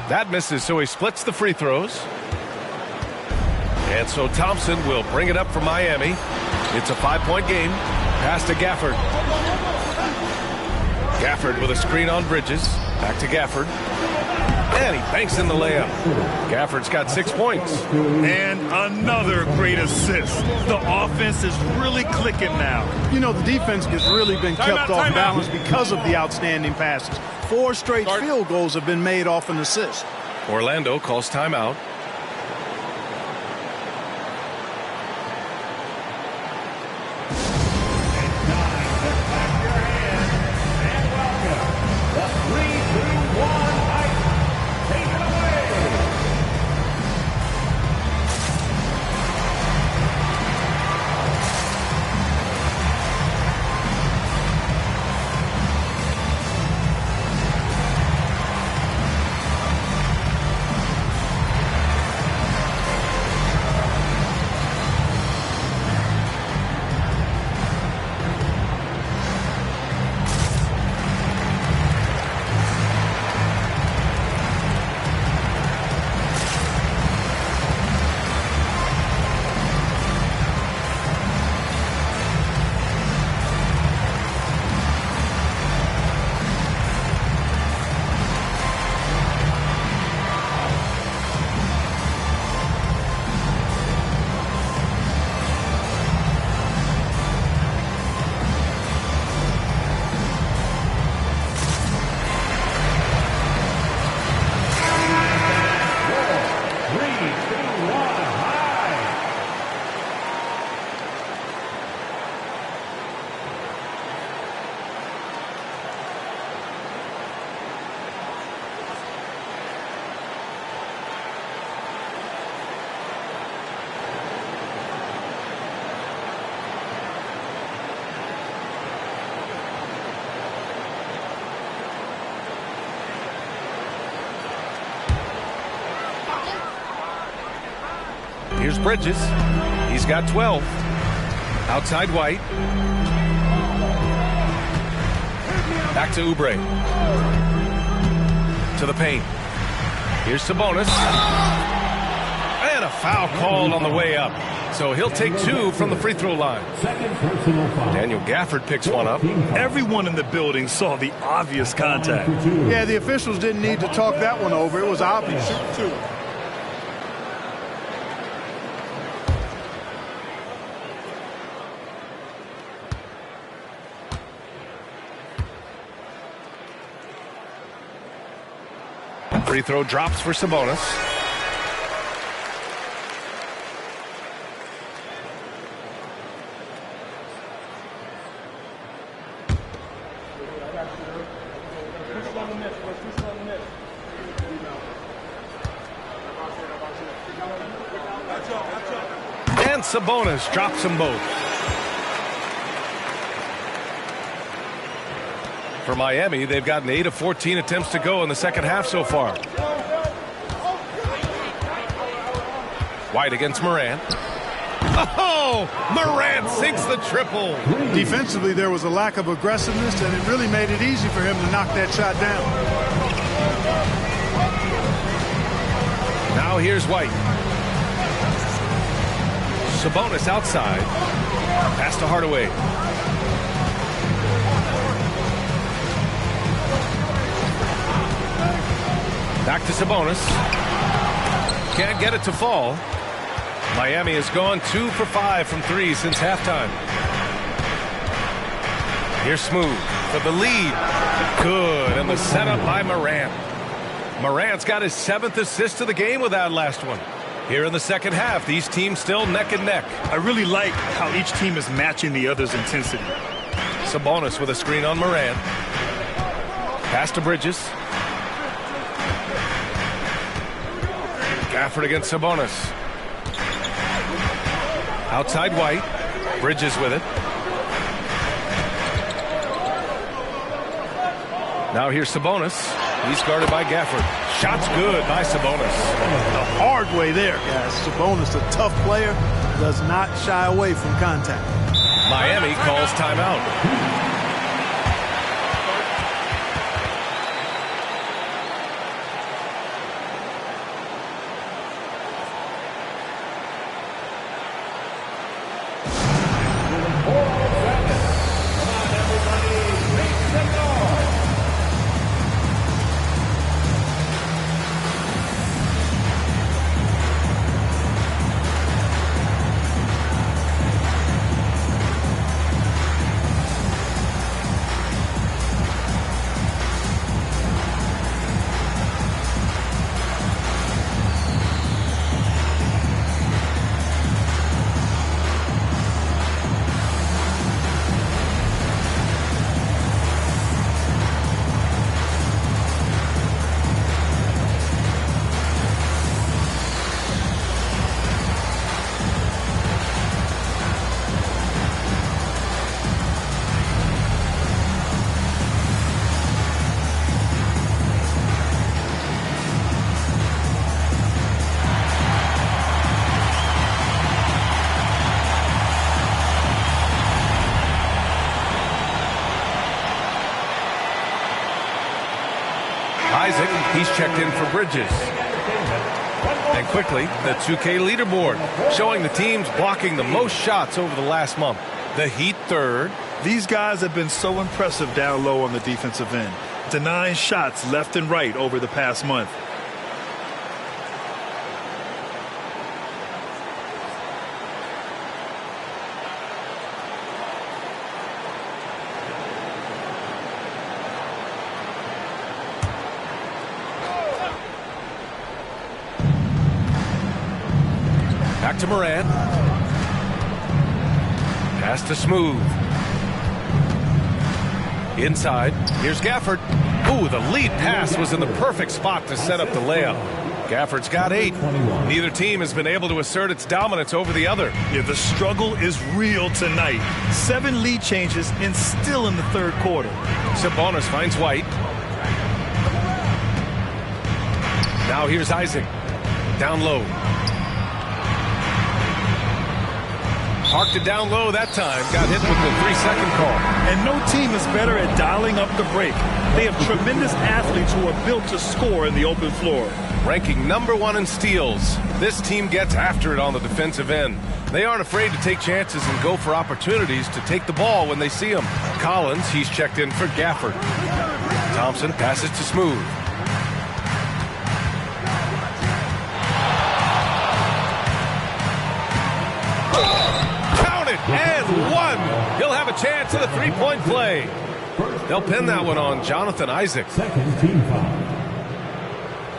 That misses, so he splits the free throws. And so Thompson will bring it up for Miami. It's a 5-point game. Pass to Gafford. Gafford with a screen on Bridges. Back to Gafford. And he banks in the layup. Gafford's got 6 points. And another great assist. The offense is really clicking now. You know, the defense has really been kept off balance because of the outstanding passes. 4 straight field goals have been made off an assist. Orlando calls timeout. Here's Bridges. He's got 12. Outside White. Back to Oubre. To the paint. Here's Sabonis. And a foul called on the way up. So he'll take 2 from the free throw line. Daniel Gafford picks one up. Everyone in the building saw the obvious contact. Yeah, the officials didn't need to talk that one over. It was obvious. Free throw drops for Sabonis. And Sabonis drops them both. For Miami, they've gotten 8 of 14 attempts to go in the second half so far. White against Morant. Oh, Morant sinks the triple. Defensively, there was a lack of aggressiveness, and it really made it easy for him to knock that shot down. Now here's White. Sabonis outside. Pass to Hardaway. Back to Sabonis. Can't get it to fall. Miami has gone 2 for 5 from 3 since halftime. Here's Smooth for the lead. Good, and the setup by Morant. Morant's got his 7th assist of the game with that last one. Here in the second half, these teams still neck and neck. I really like how each team is matching the other's intensity. Sabonis with a screen on Morant. Pass to Bridges. Gafford against Sabonis. Outside White. Bridges with it. Now here's Sabonis. He's guarded by Gafford. Shot's good by Sabonis. The hard way there. Yeah, Sabonis, a tough player, does not shy away from contact. Miami calls timeout. Isaac, he's checked in for Bridges. And quickly, the 2K leaderboard, showing the teams blocking the most shots over the last month. The Heat third. These guys have been so impressive down low on the defensive end, denying shots left and right over the past month. Back to Morant. Pass to Smooth. Inside. Here's Gafford. Ooh, the lead pass was in the perfect spot to set up the layup. Gafford's got 8. Neither team has been able to assert its dominance over the other. Yeah, the struggle is real tonight. 7 lead changes and still in the third quarter. Sabonis finds White. Now here's Isaac. Down low. Parked it down low that time. Got hit with the 3-second call. And no team is better at dialing up the break. They have tremendous athletes who are built to score in the open floor. Ranking number 1 in steals, this team gets after it on the defensive end. They aren't afraid to take chances and go for opportunities to take the ball when they see them. Collins, he's checked in for Gafford. Thompson passes to Smooth. Count it, and one. He'll have a chance at a three-point play. They'll pin that one on Jonathan Isaac. Second team foul.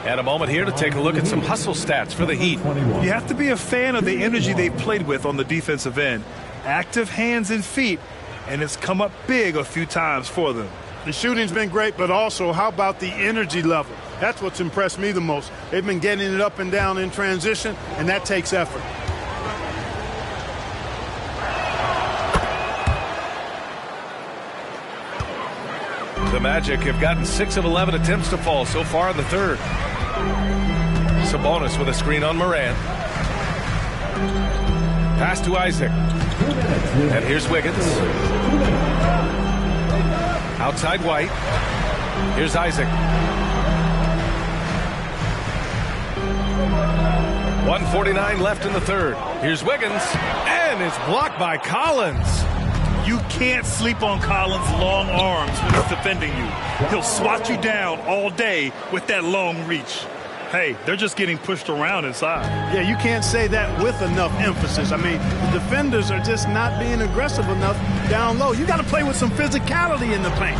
And a moment here to take a look at some hustle stats for the Heat. You have to be a fan of the energy they've played with on the defensive end. Active hands and feet, and it's come up big a few times for them. The shooting's been great, but also how about the energy level? That's what's impressed me the most. They've been getting it up and down in transition, and that takes effort. The Magic have gotten 6 of 11 attempts to fall so far in the third. Sabonis with a screen on Morant. Pass to Isaac. And here's Wiggins. Outside White. Here's Isaac. 1:49 left in the third. Here's Wiggins. And it's blocked by Collins. You can't sleep on Collins' long arms when he's defending you. He'll swat you down all day with that long reach. Hey, they're just getting pushed around inside. Yeah, you can't say that with enough emphasis. I mean, the defenders are just not being aggressive enough down low. You got to play with some physicality in the paint.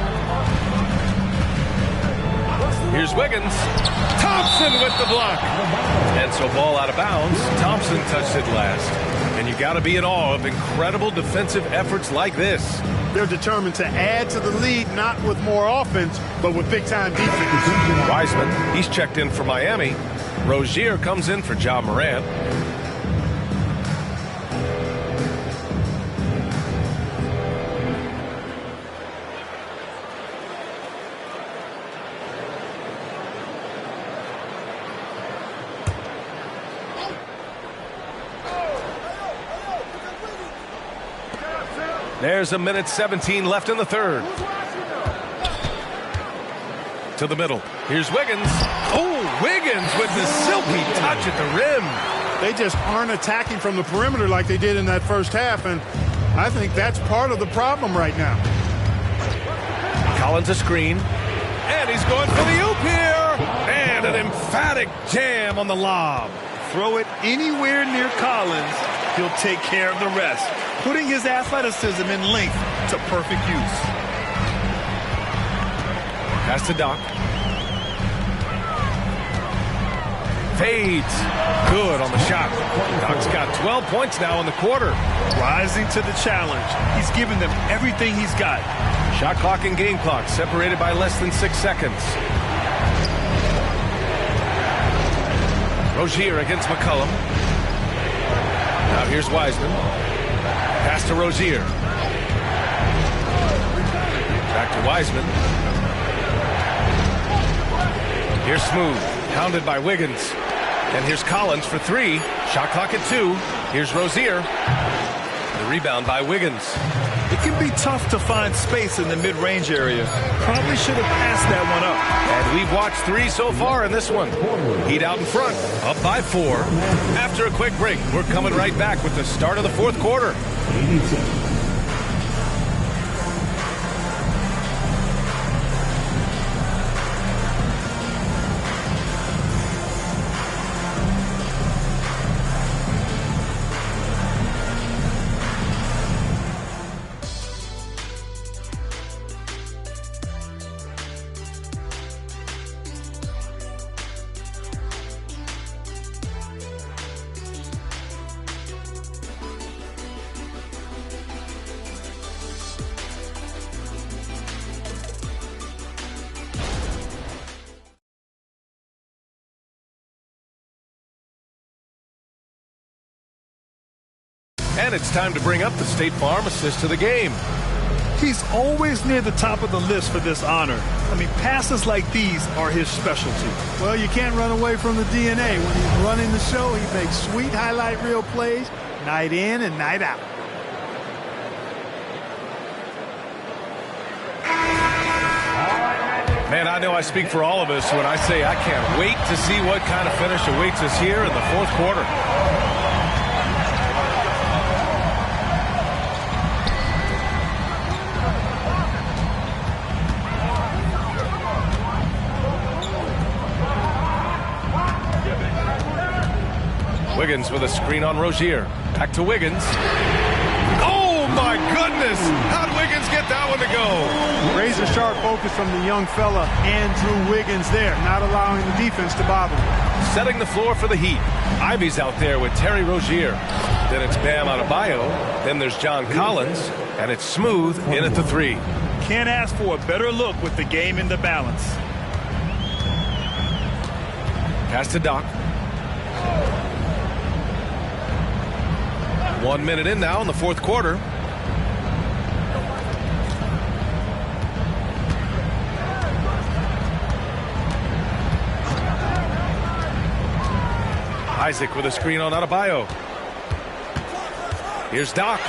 Here's Wiggins. Thompson with the block. And so ball out of bounds. Thompson touched it last. And you got to be in awe of incredible defensive efforts like this. They're determined to add to the lead, not with more offense, but with big-time defense. Wiseman, he's checked in for Miami. Rozier comes in for Ja Morant. There's a minute 17 left in the third. To the middle. Here's Wiggins. Oh, Wiggins with the silky touch at the rim. They just aren't attacking from the perimeter like they did in that first half, and I think that's part of the problem right now. Collins a screen. And he's going for the oop here. And an emphatic jam on the lob. Throw it anywhere near Collins, he'll take care of the rest, putting his athleticism and length to perfect use. Pass to Doc. Fades. Good on the shot. Doc's got 12 points now in the quarter. Rising to the challenge. He's given them everything he's got. Shot clock and game clock separated by less than 6 seconds. Rozier against McCollum. Now here's Wiseman. Pass to Rozier. Back to Wiseman. Here's Smooth. Pounded by Wiggins. And here's Collins for 3. Shot clock at 2. Here's Rozier. The rebound by Wiggins. It can be tough to find space in the mid-range area. Probably should have passed that one up. And we've watched 3 so far in this one. Heat out in front, up by 4. After a quick break, we're coming right back with the start of the fourth quarter. 86. And it's time to bring up the State Farm assist to the game. He's always near the top of the list for this honor. I mean, passes like these are his specialty. Well, you can't run away from the DNA. When he's running the show, he makes sweet highlight reel plays night in and night out. Man, I know I speak for all of us when I say I can't wait to see what kind of finish awaits us here in the fourth quarter. Wiggins with a screen on Rozier. Back to Wiggins. Oh, my goodness! How'd Wiggins get that one to go? Razor sharp focus from the young fella, Andrew Wiggins there, not allowing the defense to bother him. Setting the floor for the Heat. Ivy's out there with Terry Rozier. Then it's Bam Adebayo. Then there's John Collins. And it's Smooth in at the three. Can't ask for a better look with the game in the balance. Pass to Doc. 1 minute in now in the fourth quarter. Isaac with a screen on Adebayo. Here's Doc.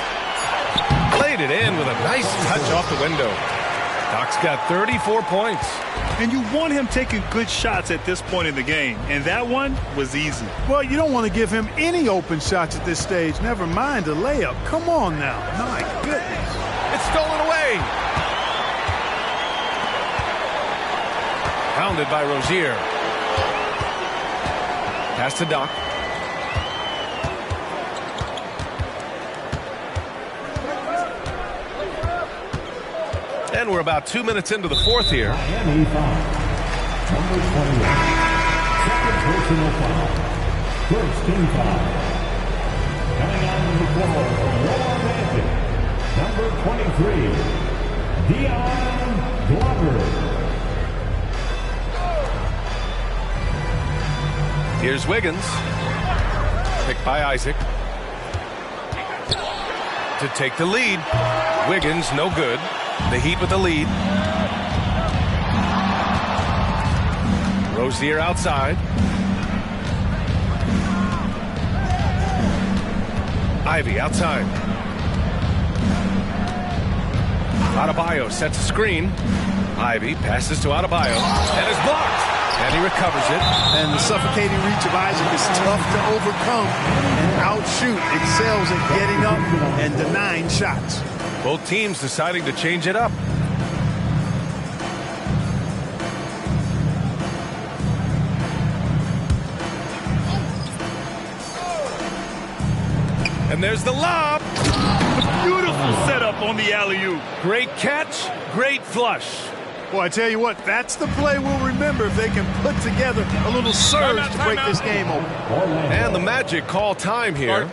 Played it in with a nice touch off the window. Doc's got 34 points. And you want him taking good shots at this point in the game. And that one was easy. Well, you don't want to give him any open shots at this stage. Never mind a layup. Come on now. My goodness. It's stolen away. Pounded by Rozier. Pass to Doc. And we're about 2 minutes into the fourth here. Miami foul. Number 21. Second personal foul. First team foul. Coming on the floor from Lower Magic. Number 23. Dion Glover. Here's Wiggins. Picked by Isaac. To take the lead. Wiggins, no good. The Heat with the lead. Rozier outside. Ivy outside. Adebayo sets a screen. Ivy passes to Adebayo and is blocked. And he recovers it. And the suffocating reach of Isaac is tough to overcome and outshoot. Excels at getting up and denying shots. Both teams deciding to change it up. And there's the lob. Beautiful setup on the alley-oop. Great catch, great flush. Boy, I tell you what, that's the play we'll remember if they can put together a little surge to break this game open. And the Magic call time here.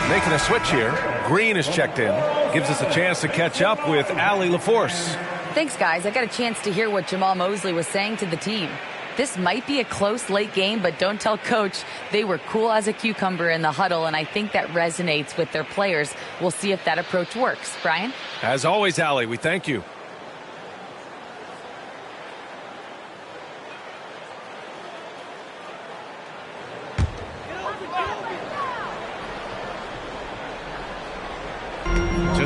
Making a switch here. Green is checked in. Gives us a chance to catch up with Allie LaForce. Thanks, guys. I got a chance to hear what Jamal Mosley was saying to the team. This might be a close late game, but don't tell Coach. They were cool as a cucumber in the huddle, and I think that resonates with their players. We'll see if that approach works. Brian? As always, Allie, we thank you.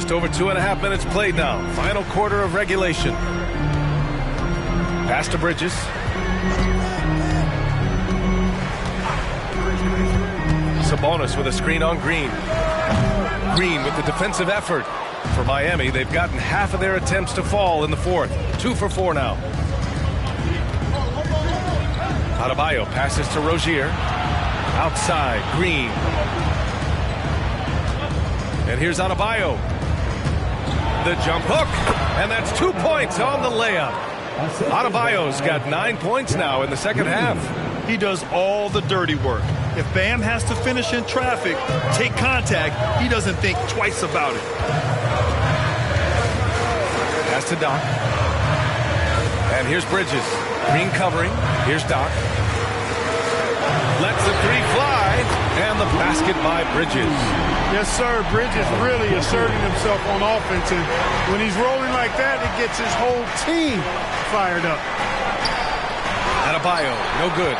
Just over 2.5 minutes played now. Final quarter of regulation. Pass to Bridges. Sabonis with a screen on Green. Green with the defensive effort. For Miami, they've gotten half of their attempts to fall in the fourth. 2 for 4 now. Adebayo passes to Rozier. Outside, Green. And here's Adebayo. The jump hook. And that's 2 points on the layup. Adebayo's got 9 points now in the second half. He does all the dirty work. If Bam has to finish in traffic, take contact, he doesn't think twice about it. Pass to Doc. And here's Bridges. Green covering. Here's Doc. Lets the three fly. And the basket by Bridges. Yes, sir. Bridges really asserting himself on offense. And when he's rolling like that, it gets his whole team fired up. Adebayo, no good.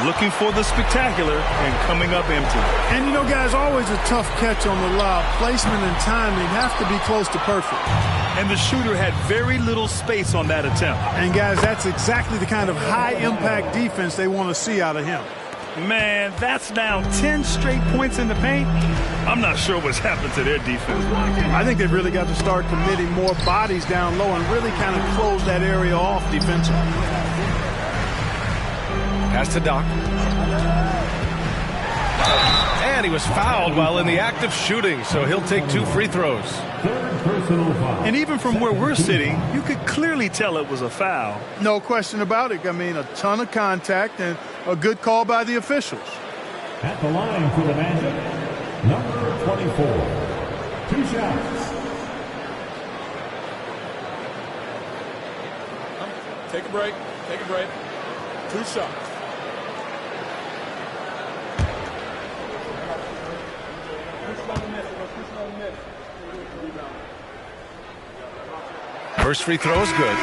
Looking for the spectacular and coming up empty. And, you know, guys, always a tough catch on the lob. Placement and timing have to be close to perfect. And the shooter had very little space on that attempt. And, guys, that's exactly the kind of high-impact defense they want to see out of him. Man, that's now 10 straight points in the paint. I'm not sure what's happened to their defense. I think they've really got to start committing more bodies down low and really kind of close that area off defensively. Pass to Doc. And he was fouled while in the act of shooting, so he'll take 2 free throws. And even from where we're sitting, you could clearly tell it was a foul. No question about it. I mean, a ton of contact and a good call by the officials. At the line for the Magic, number 24. 2 shots. Take a break. Take a break. 2 shots. First free throw is good.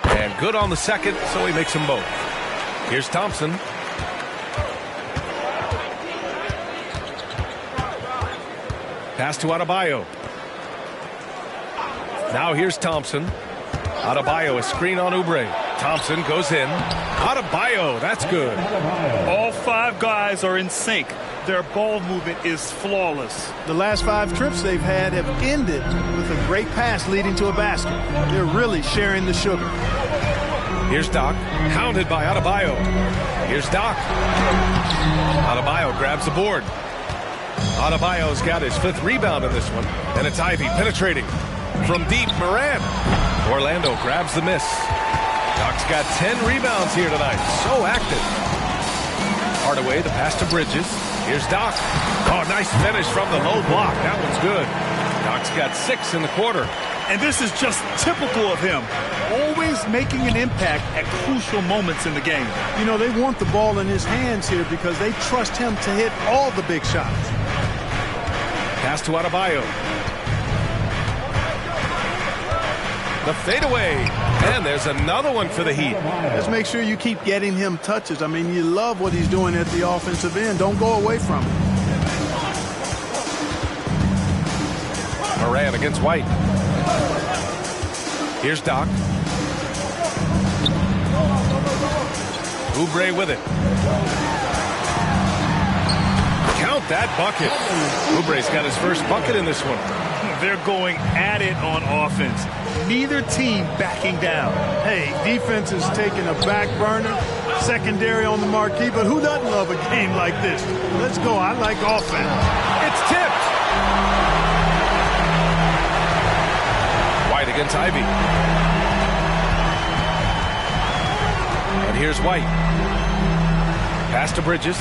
And good on the second, so he makes them both. Here's Thompson. Pass to Adebayo. Now here's Thompson. Adebayo, a screen on Oubre. Thompson goes in. Adebayo, that's good. All 5 guys are in sync. Their ball movement is flawless. The last 5 trips they've had have ended with a great pass leading to a basket. They're really sharing the sugar. Here's Doc, hounded by Adebayo. Here's Doc. Adebayo grabs the board. Adebayo's got his 5th rebound in this one. And it's Ivy penetrating. From deep, Moran. Orlando grabs the miss. Doc's got 10 rebounds here tonight. So active. Hardaway, the pass to Bridges. Here's Doc. Oh, nice finish from the low block. That one's good. Doc's got 6 in the quarter. And this is just typical of him. Always making an impact at crucial moments in the game. You know, they want the ball in his hands here because they trust him to hit all the big shots. Pass to Adebayo. The fadeaway. And there's another one for the Heat. Just make sure you keep getting him touches. I mean, you love what he's doing at the offensive end. Don't go away from it. Moran against White. Here's Doc. Oubre with it. Count that bucket. Oubre's got his first bucket in this one. They're going at it on offense. Neither team backing down. Hey, defense is taking a back burner, secondary on the marquee, but who doesn't love a game like this? Let's go. I like offense. It's tipped. White against Ivy. And here's White. Pass to Bridges.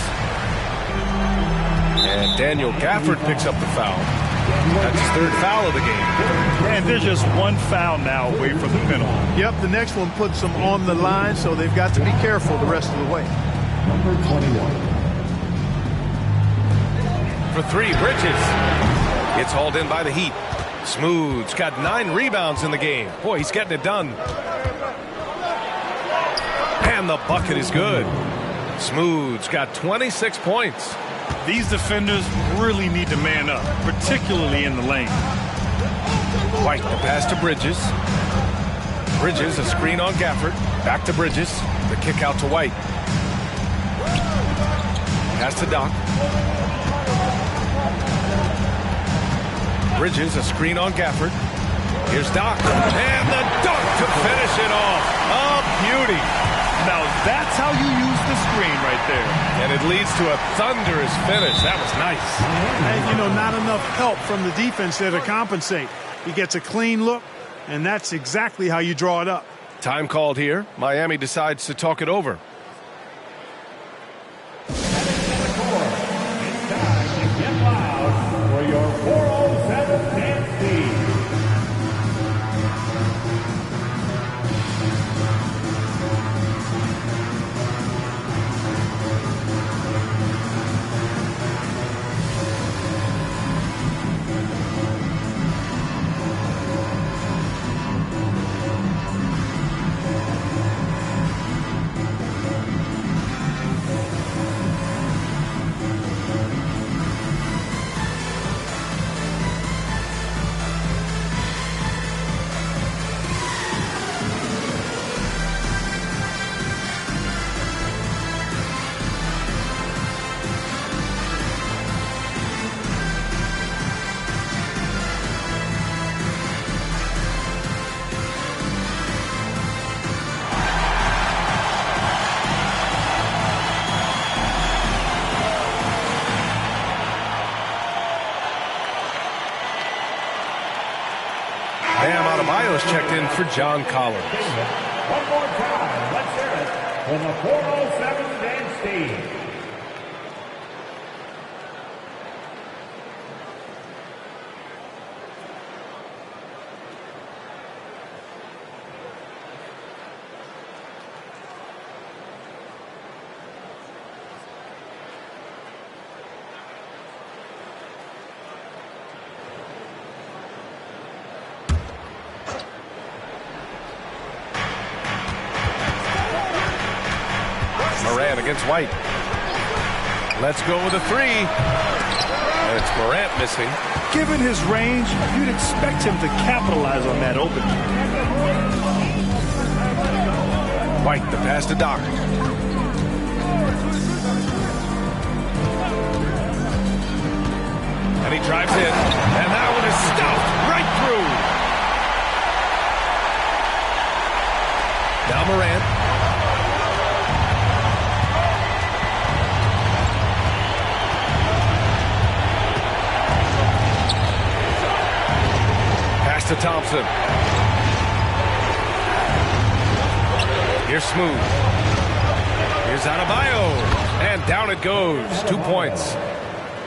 And Daniel Gafford picks up the foul. That's his 3rd foul of the game. And they're just 1 foul now away from the penalty. Yep, the next one puts them on the line, so they've got to be careful the rest of the way. Number 21. for three. Bridges. It's hauled in by the Heat. Smooth's got 9 rebounds in the game. Boy, he's getting it done. And the bucket is good. Smooth's got 26 points. These defenders really need to man up, particularly in the lane. White, the pass to Bridges. Bridges, a screen on Gafford. Back to Bridges. The kick out to White. Pass to Doc. Bridges, a screen on Gafford. Here's Doc. And the dunk to finish it off. A beauty. Now that's how you use the screen right there. And it leads to a thunderous finish. That was nice. And, you know, not enough help from the defense there to compensate. He gets a clean look, and that's exactly how you draw it up. Time called here. Miami decides to talk it over. For your 407 dance team. Checked in for John Collins. One more time, let's hear it for the 407 dance team. Against White. Let's go with a three. And it's Morant missing. Given his range, you'd expect him to capitalize on that opening. White, the pass to Doc. And he drives in. And that one is stuffed right through. Now Morant. To Thompson. Here's Smooth. Here's Adebayo. And down it goes. 2 points.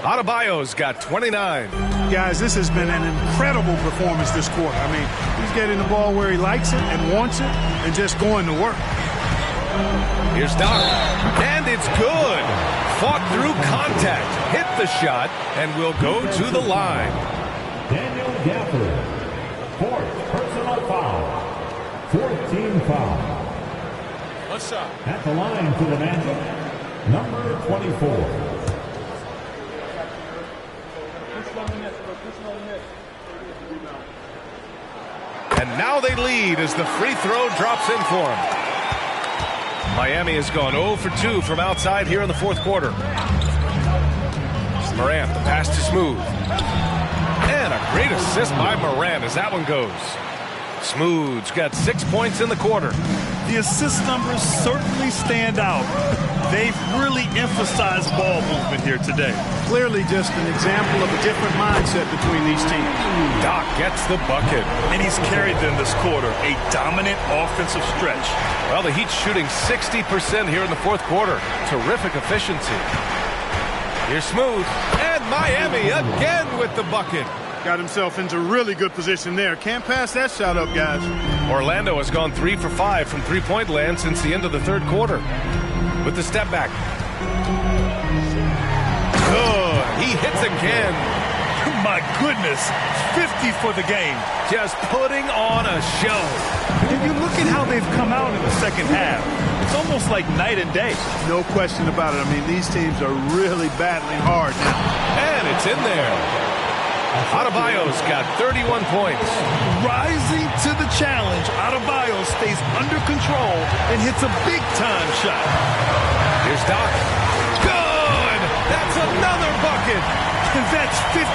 Adebayo's got 29. Guys, this has been an incredible performance this quarter. I mean, he's getting the ball where he likes it and wants it and just going to work. Here's Doc. And it's good. Fought through contact. Hit the shot and will go to the line. Daniel Gafford. Fourth personal foul. 14 foul. One shot. At the line for the Magic, number 24. And now they lead as the free throw drops in for them. Miami has gone 0 for 2 from outside here in the fourth quarter. Morant, the pass to Smooth. And a great assist by Morant as that one goes. Smooth's got 6 points in the quarter. The assist numbers certainly stand out. They've really emphasized ball movement here today. Clearly just an example of a different mindset between these teams. Doc gets the bucket. And he's carried them this quarter, a dominant offensive stretch. Well, the Heat's shooting 60% here in the fourth quarter. Terrific efficiency. Here's Smooth. And Miami again with the bucket. Got himself into really good position there. Can't pass that shot up, guys. Orlando has gone 3 for 5 from three-point land since the end of the third quarter. With the step back. Good. He hits hits again. My goodness, 50 for the game. Just putting on a show. If you look at how they've come out in the second half, it's almost like night and day. No question about it. I mean, these teams are really battling hard now. And it's in there. Adebayo's got 31 points. Rising to the challenge, Adebayo stays under control and hits a big-time shot. Here's Doc. Good! That's another bucket. And that's 52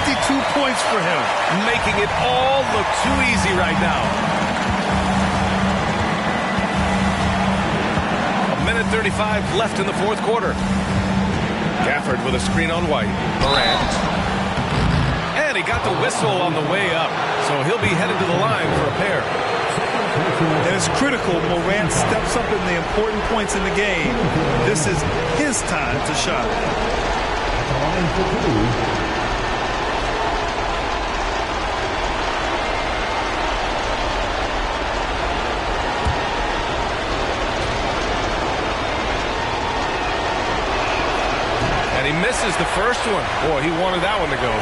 points for him. Making it all look too easy right now. 1:35 left in the fourth quarter. Gafford with a screen on White. Morant. And he got the whistle on the way up. So he'll be headed to the line for a pair. And it's critical Morant steps up in the important points in the game. This is his time to shine. He misses the first one. Boy, he wanted that one to go.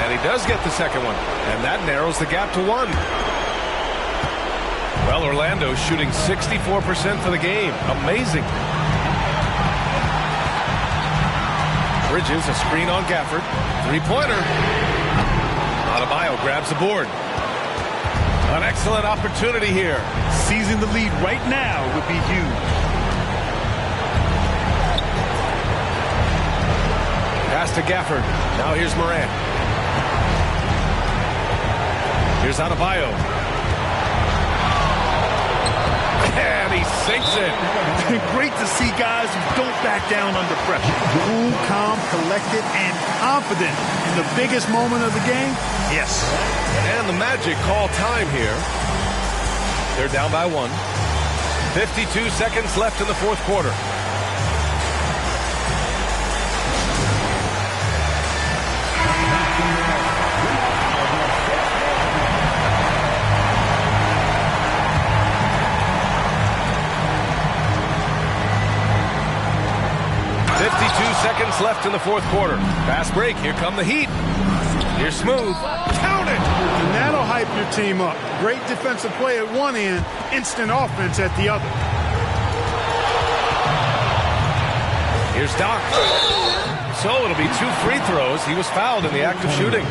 And he does get the second one. And that narrows the gap to 1. Well, Orlando's shooting 64% for the game. Amazing. Bridges, a screen on Gafford. Three-pointer. Adebayo grabs the board. An excellent opportunity here. Seizing the lead right now would be huge. Pass to Gafford. Now here's Morant. Here's Adebayo. And he sinks it. Great to see guys who don't back down under pressure. Cool, calm, collected, and confident in the biggest moment of the game. Yes. And the Magic call time here. They're down by 1. 52 seconds left in the fourth quarter. Seconds left in the fourth quarter. Fast break. Here come the Heat. Here's Smooth. Count it! And that'll hype your team up. Great defensive play at one end, instant offense at the other. Here's Doc. So it'll be 2 free throws. He was fouled in the act of shooting.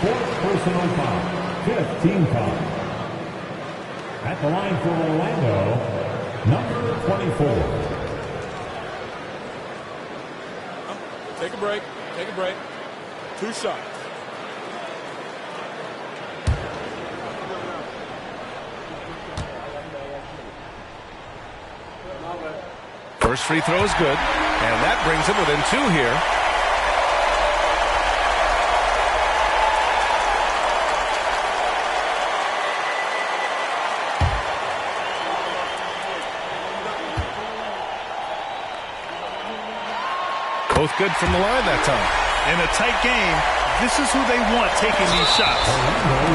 Fourth personal foul. 5th team foul. At the line for Orlando, number 24. Take a break. Take a break. 2 shots. First free throw is good. And that brings him within 2 here. Both good from the line that time. In a tight game, this is who they want taking these shots.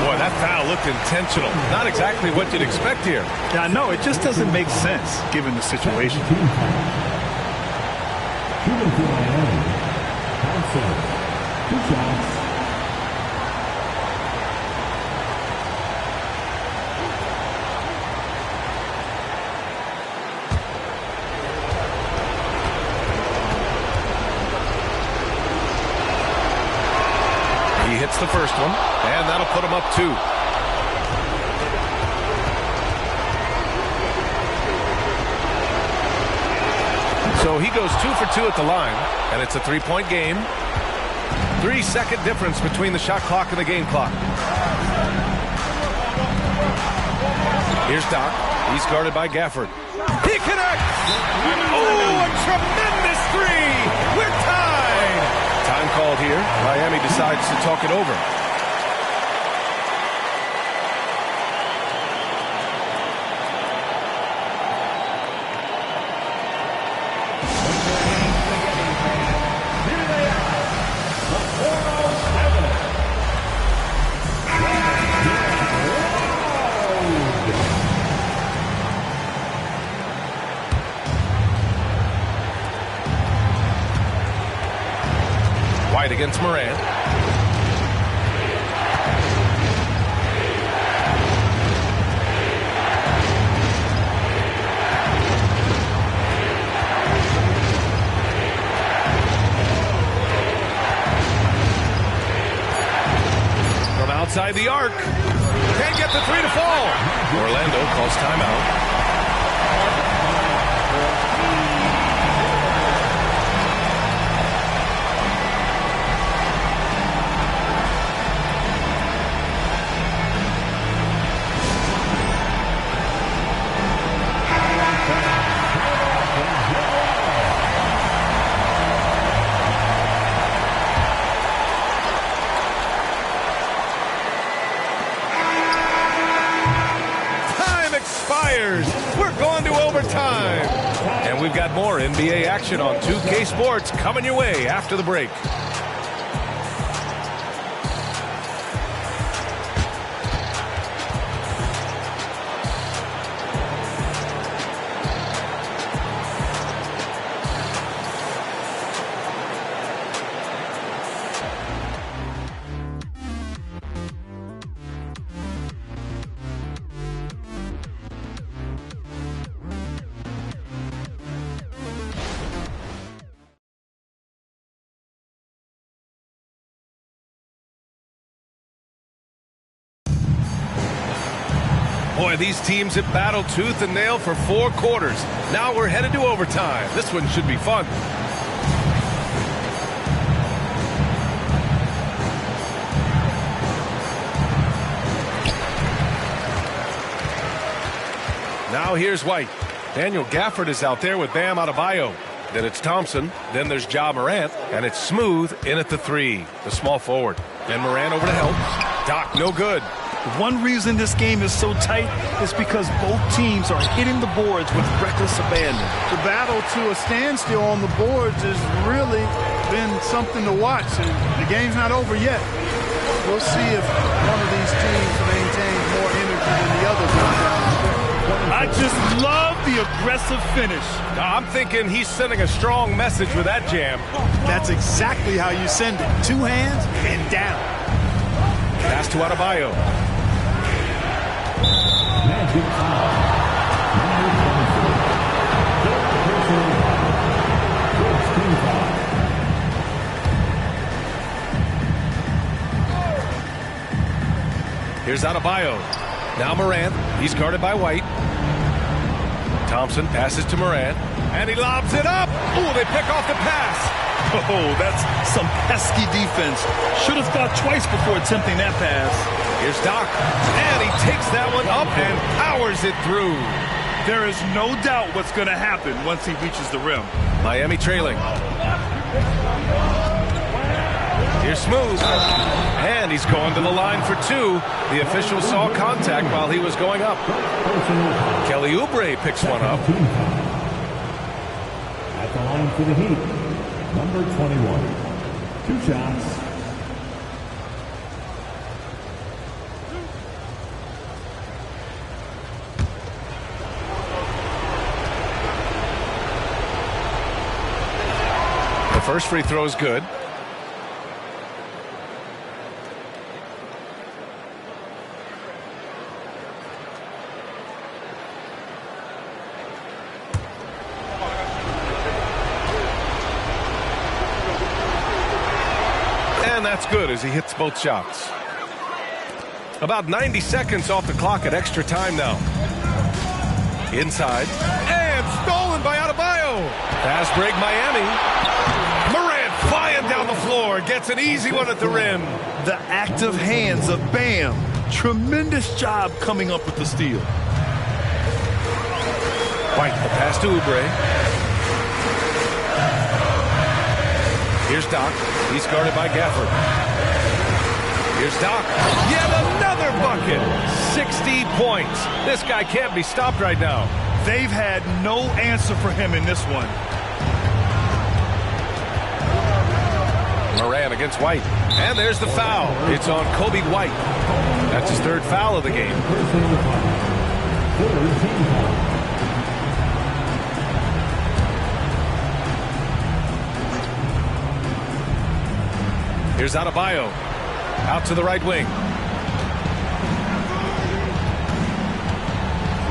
Boy, that foul looked intentional. Not exactly what you'd expect here. Yeah, I know. It just doesn't make sense given the situation. Shooting for Miami. Thompson. 2 shots. Hits the first one, and that'll put him up 2. So he goes 2 for 2 at the line, and it's a 3-point game. 3-second difference between the shot clock and the game clock. Here's Doc. He's guarded by Gafford. He connects! Oh, a tremendous 3! We're tied! Time called here. Miami decides to talk it over. White against Morant. From outside the arc. Can't get the three to fall. Orlando calls timeout. We're going to overtime. And we've got more NBA action on 2K Sports coming your way after the break. Boy, these teams have battled tooth and nail for 4 quarters. Now we're headed to overtime. This one should be fun. Now here's White. Daniel Gafford is out there with Bam Adebayo. Then it's Thompson. Then there's Ja Morant. And it's Smooth in at the 3, the small forward. And Morant over to help. Doc, no good. One reason this game is so tight is because both teams are hitting the boards with reckless abandon. The battle to a standstill on the boards has really been something to watch. And the game's not over yet. We'll see if one of these teams maintains more energy than the other. I just love the aggressive finish. I'm thinking he's sending a strong message with that jam. That's exactly how you send it. 2 hands and down. Pass to Adebayo. Here's Adebayo. Now Morant. He's guarded by White. Thompson passes to Morant. And he lobs it up. Ooh, they pick off the pass. Oh, that's some pesky defense. Should have thought twice before attempting that pass. Here's Doc. And he takes that one up and powers it through. There is no doubt what's going to happen once he reaches the rim. Miami trailing. Here's Smooth. And he's going to the line for 2. The official saw contact while he was going up. Kelly Oubre picks one up. At the line for the Heat, number 21. 2 shots. The first free throw is good. And that's good as he hits both shots. About 90 seconds off the clock at extra time now. Inside. And stolen by Adebayo. Pass break Miami. Morant flying down the floor. Gets an easy one at the rim. The active hands of Bam. Tremendous job coming up with the steal. White, the pass to Oubre. Here's Doc. He's guarded by Gafford. Here's Doc. Yet another bucket. 60 points. This guy can't be stopped right now. They've had no answer for him in this one. Morant against White. And there's the foul. It's on Kobe White. That's his 3rd foul of the game. Here's Adebayo. Out to the right wing.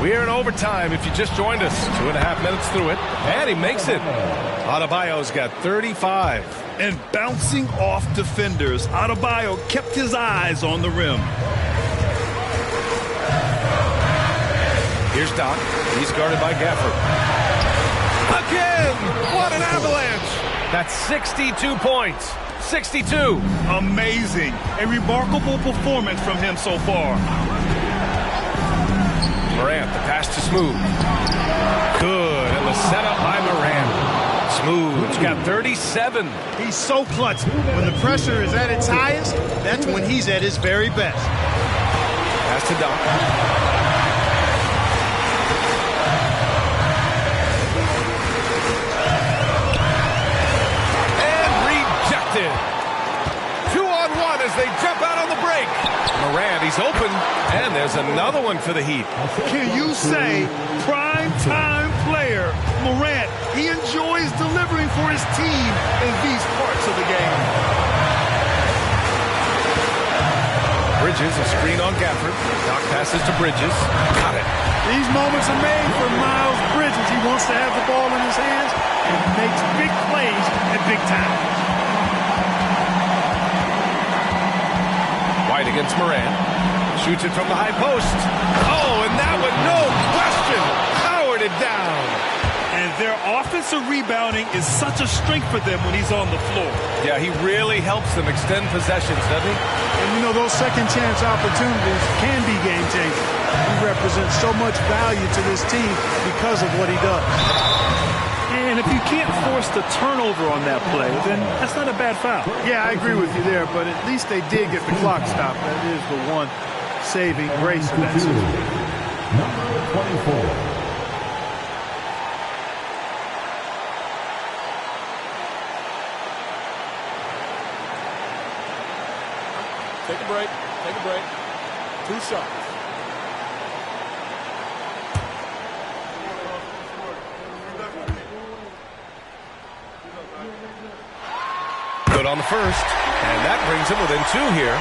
We're in overtime if you just joined us. 2.5 minutes through it. And he makes it. Adebayo's got 35. And bouncing off defenders, Adebayo kept his eyes on the rim. Here's Doc. He's guarded by Gafford. Again! What an avalanche! That's 62 points. 62. Amazing. A remarkable performance from him so far. Morant, the pass to Smooth. Good. And the setup by Morant. Smooth's got 37. He's so clutch. When the pressure is at its highest, that's when he's at his very best. Pass to Doc. They jump out on the break. Morant, he's open, and there's another one for the Heat. Can you say prime-time player Morant? He enjoys delivering for his team in these parts of the game. Bridges, a screen on Gafford. Doc passes to Bridges. Got it. These moments are made for Miles Bridges. He wants to have the ball in his hands and makes big plays at big time. White against Morant. Shoots it from the high post. Oh, and that one, no question, powered it down. And their offensive rebounding is such a strength for them when he's on the floor. Yeah, he really helps them extend possessions, doesn't he? And you know, those second chance opportunities can be game changing. He represents so much value to this team because of what he does. And if you can't force the turnover on that play, then that's not a bad foul. Yeah, I agree with you there, but at least they did get the clock stopped. That is the one saving grace of that situation. Number 24. Take a break. Take a break. 2 shots. Good on the first, and that brings him within 2 here.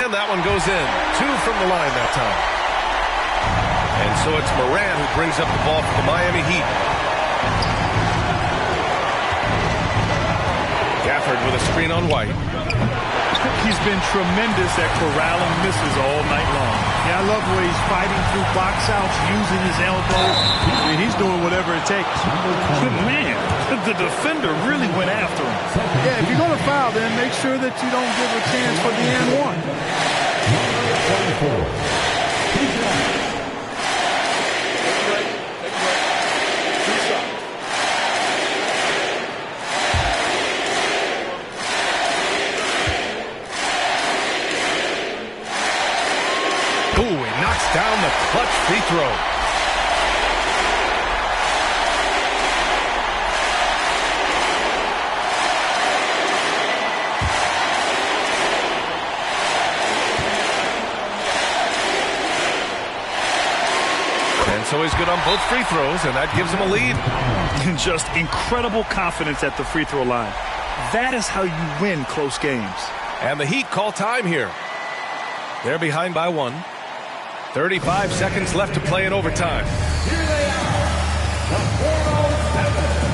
And that one goes in. 2 from the line that time. And so it's Morant who brings up the ball for the Miami Heat. Gafford with a screen on White. He's been tremendous at corralling misses all night long. Yeah, I love the way he's fighting through box outs, using his elbows. I mean, he's doing whatever it takes. Man, the defender really went after him. Yeah, if you're going to foul, then make sure that you don't give a chance for the and one. Down the clutch free throw. And so he's good on both free throws, and that gives him a lead. Just incredible confidence at the free throw line. That is how you win close games. And the Heat call time here. They're behind by 1. 35 seconds left to play in overtime. Here they are, the 407.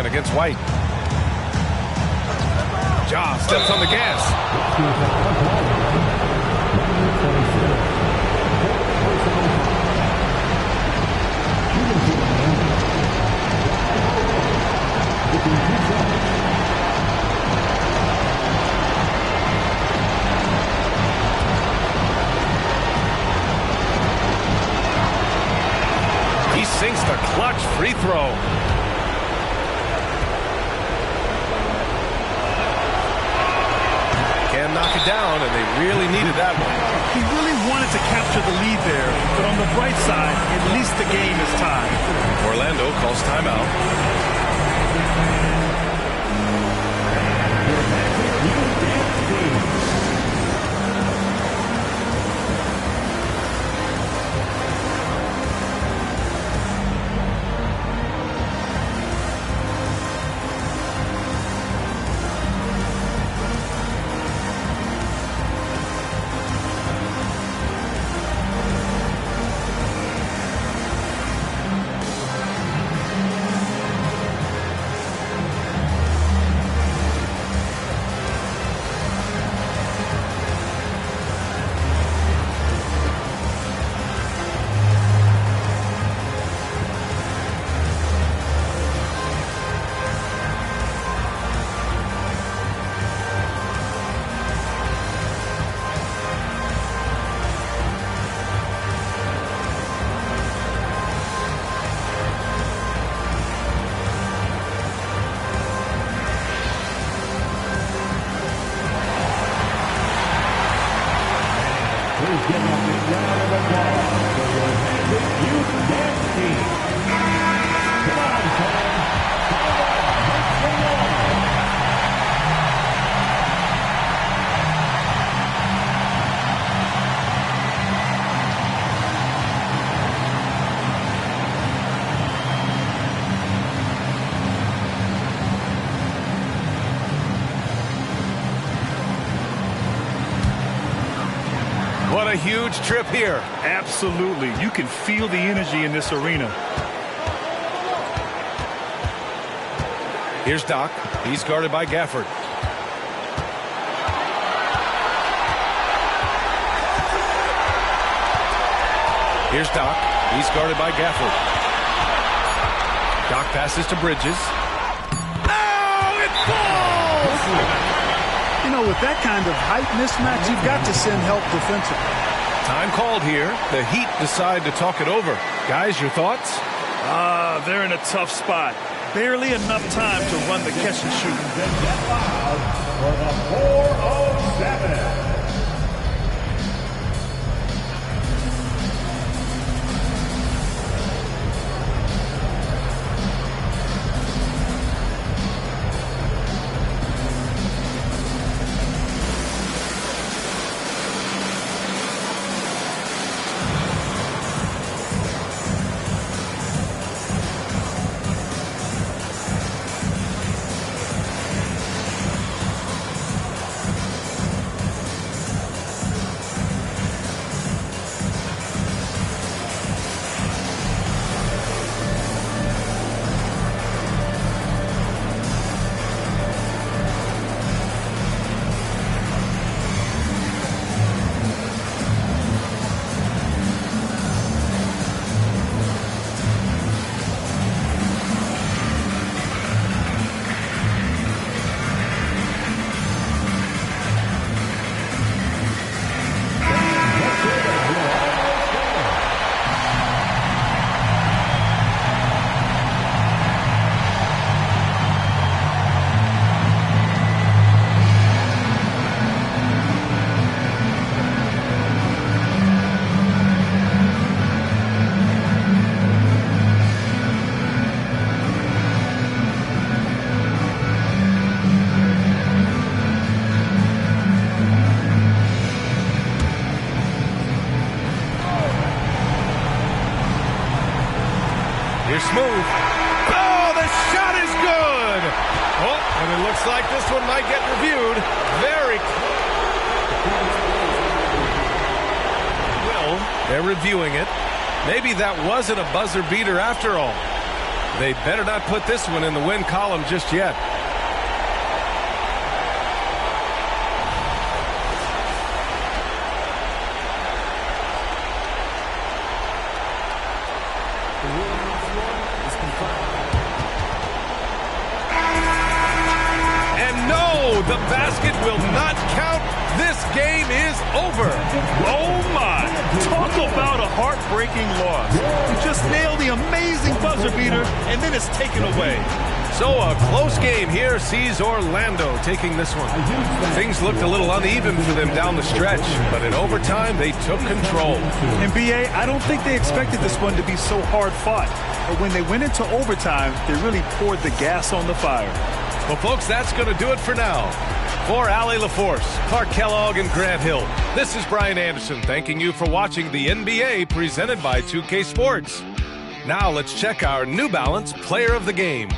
man against White. Ja steps on the gas. He sinks the clutch free throw. Can knock it down, and they really needed that one. He really wanted to capture the lead there, but on the bright side, at least the game is tied. Orlando calls timeout. What a huge trip here. Absolutely. You can feel the energy in this arena. Here's Doc. He's guarded by Gafford. Here's Doc. He's guarded by Gafford. Doc passes to Bridges. Oh, it falls! You know, with that kind of height mismatch, you've got to send help defensively. Time called here. The Heat decide to talk it over. Guys, your thoughts? They're in a tough spot. Barely enough time to run the catch and shoot. For the 407. Here's Smooth. Oh, the shot is good. Oh, and it looks like this one might get reviewed. Very close. Well, they're reviewing it. Maybe that wasn't a buzzer beater after all. They better not put this one in the win column just yet. The basket will not count. This game is over. Oh, my. Talk about a heartbreaking loss. You just nailed the amazing buzzer beater, and then it's taken away. So a close game here sees Orlando taking this one. Things looked a little uneven for them down the stretch, but in overtime, they took control. NBA, I don't think they expected this one to be so hard-fought. But when they went into overtime, they really poured the gas on the fire. Well, folks, that's going to do it for now. For Allie LaForce, Clark Kellogg, and Grant Hill, this is Brian Anderson thanking you for watching the NBA presented by 2K Sports. Now let's check our New Balance Player of the Game.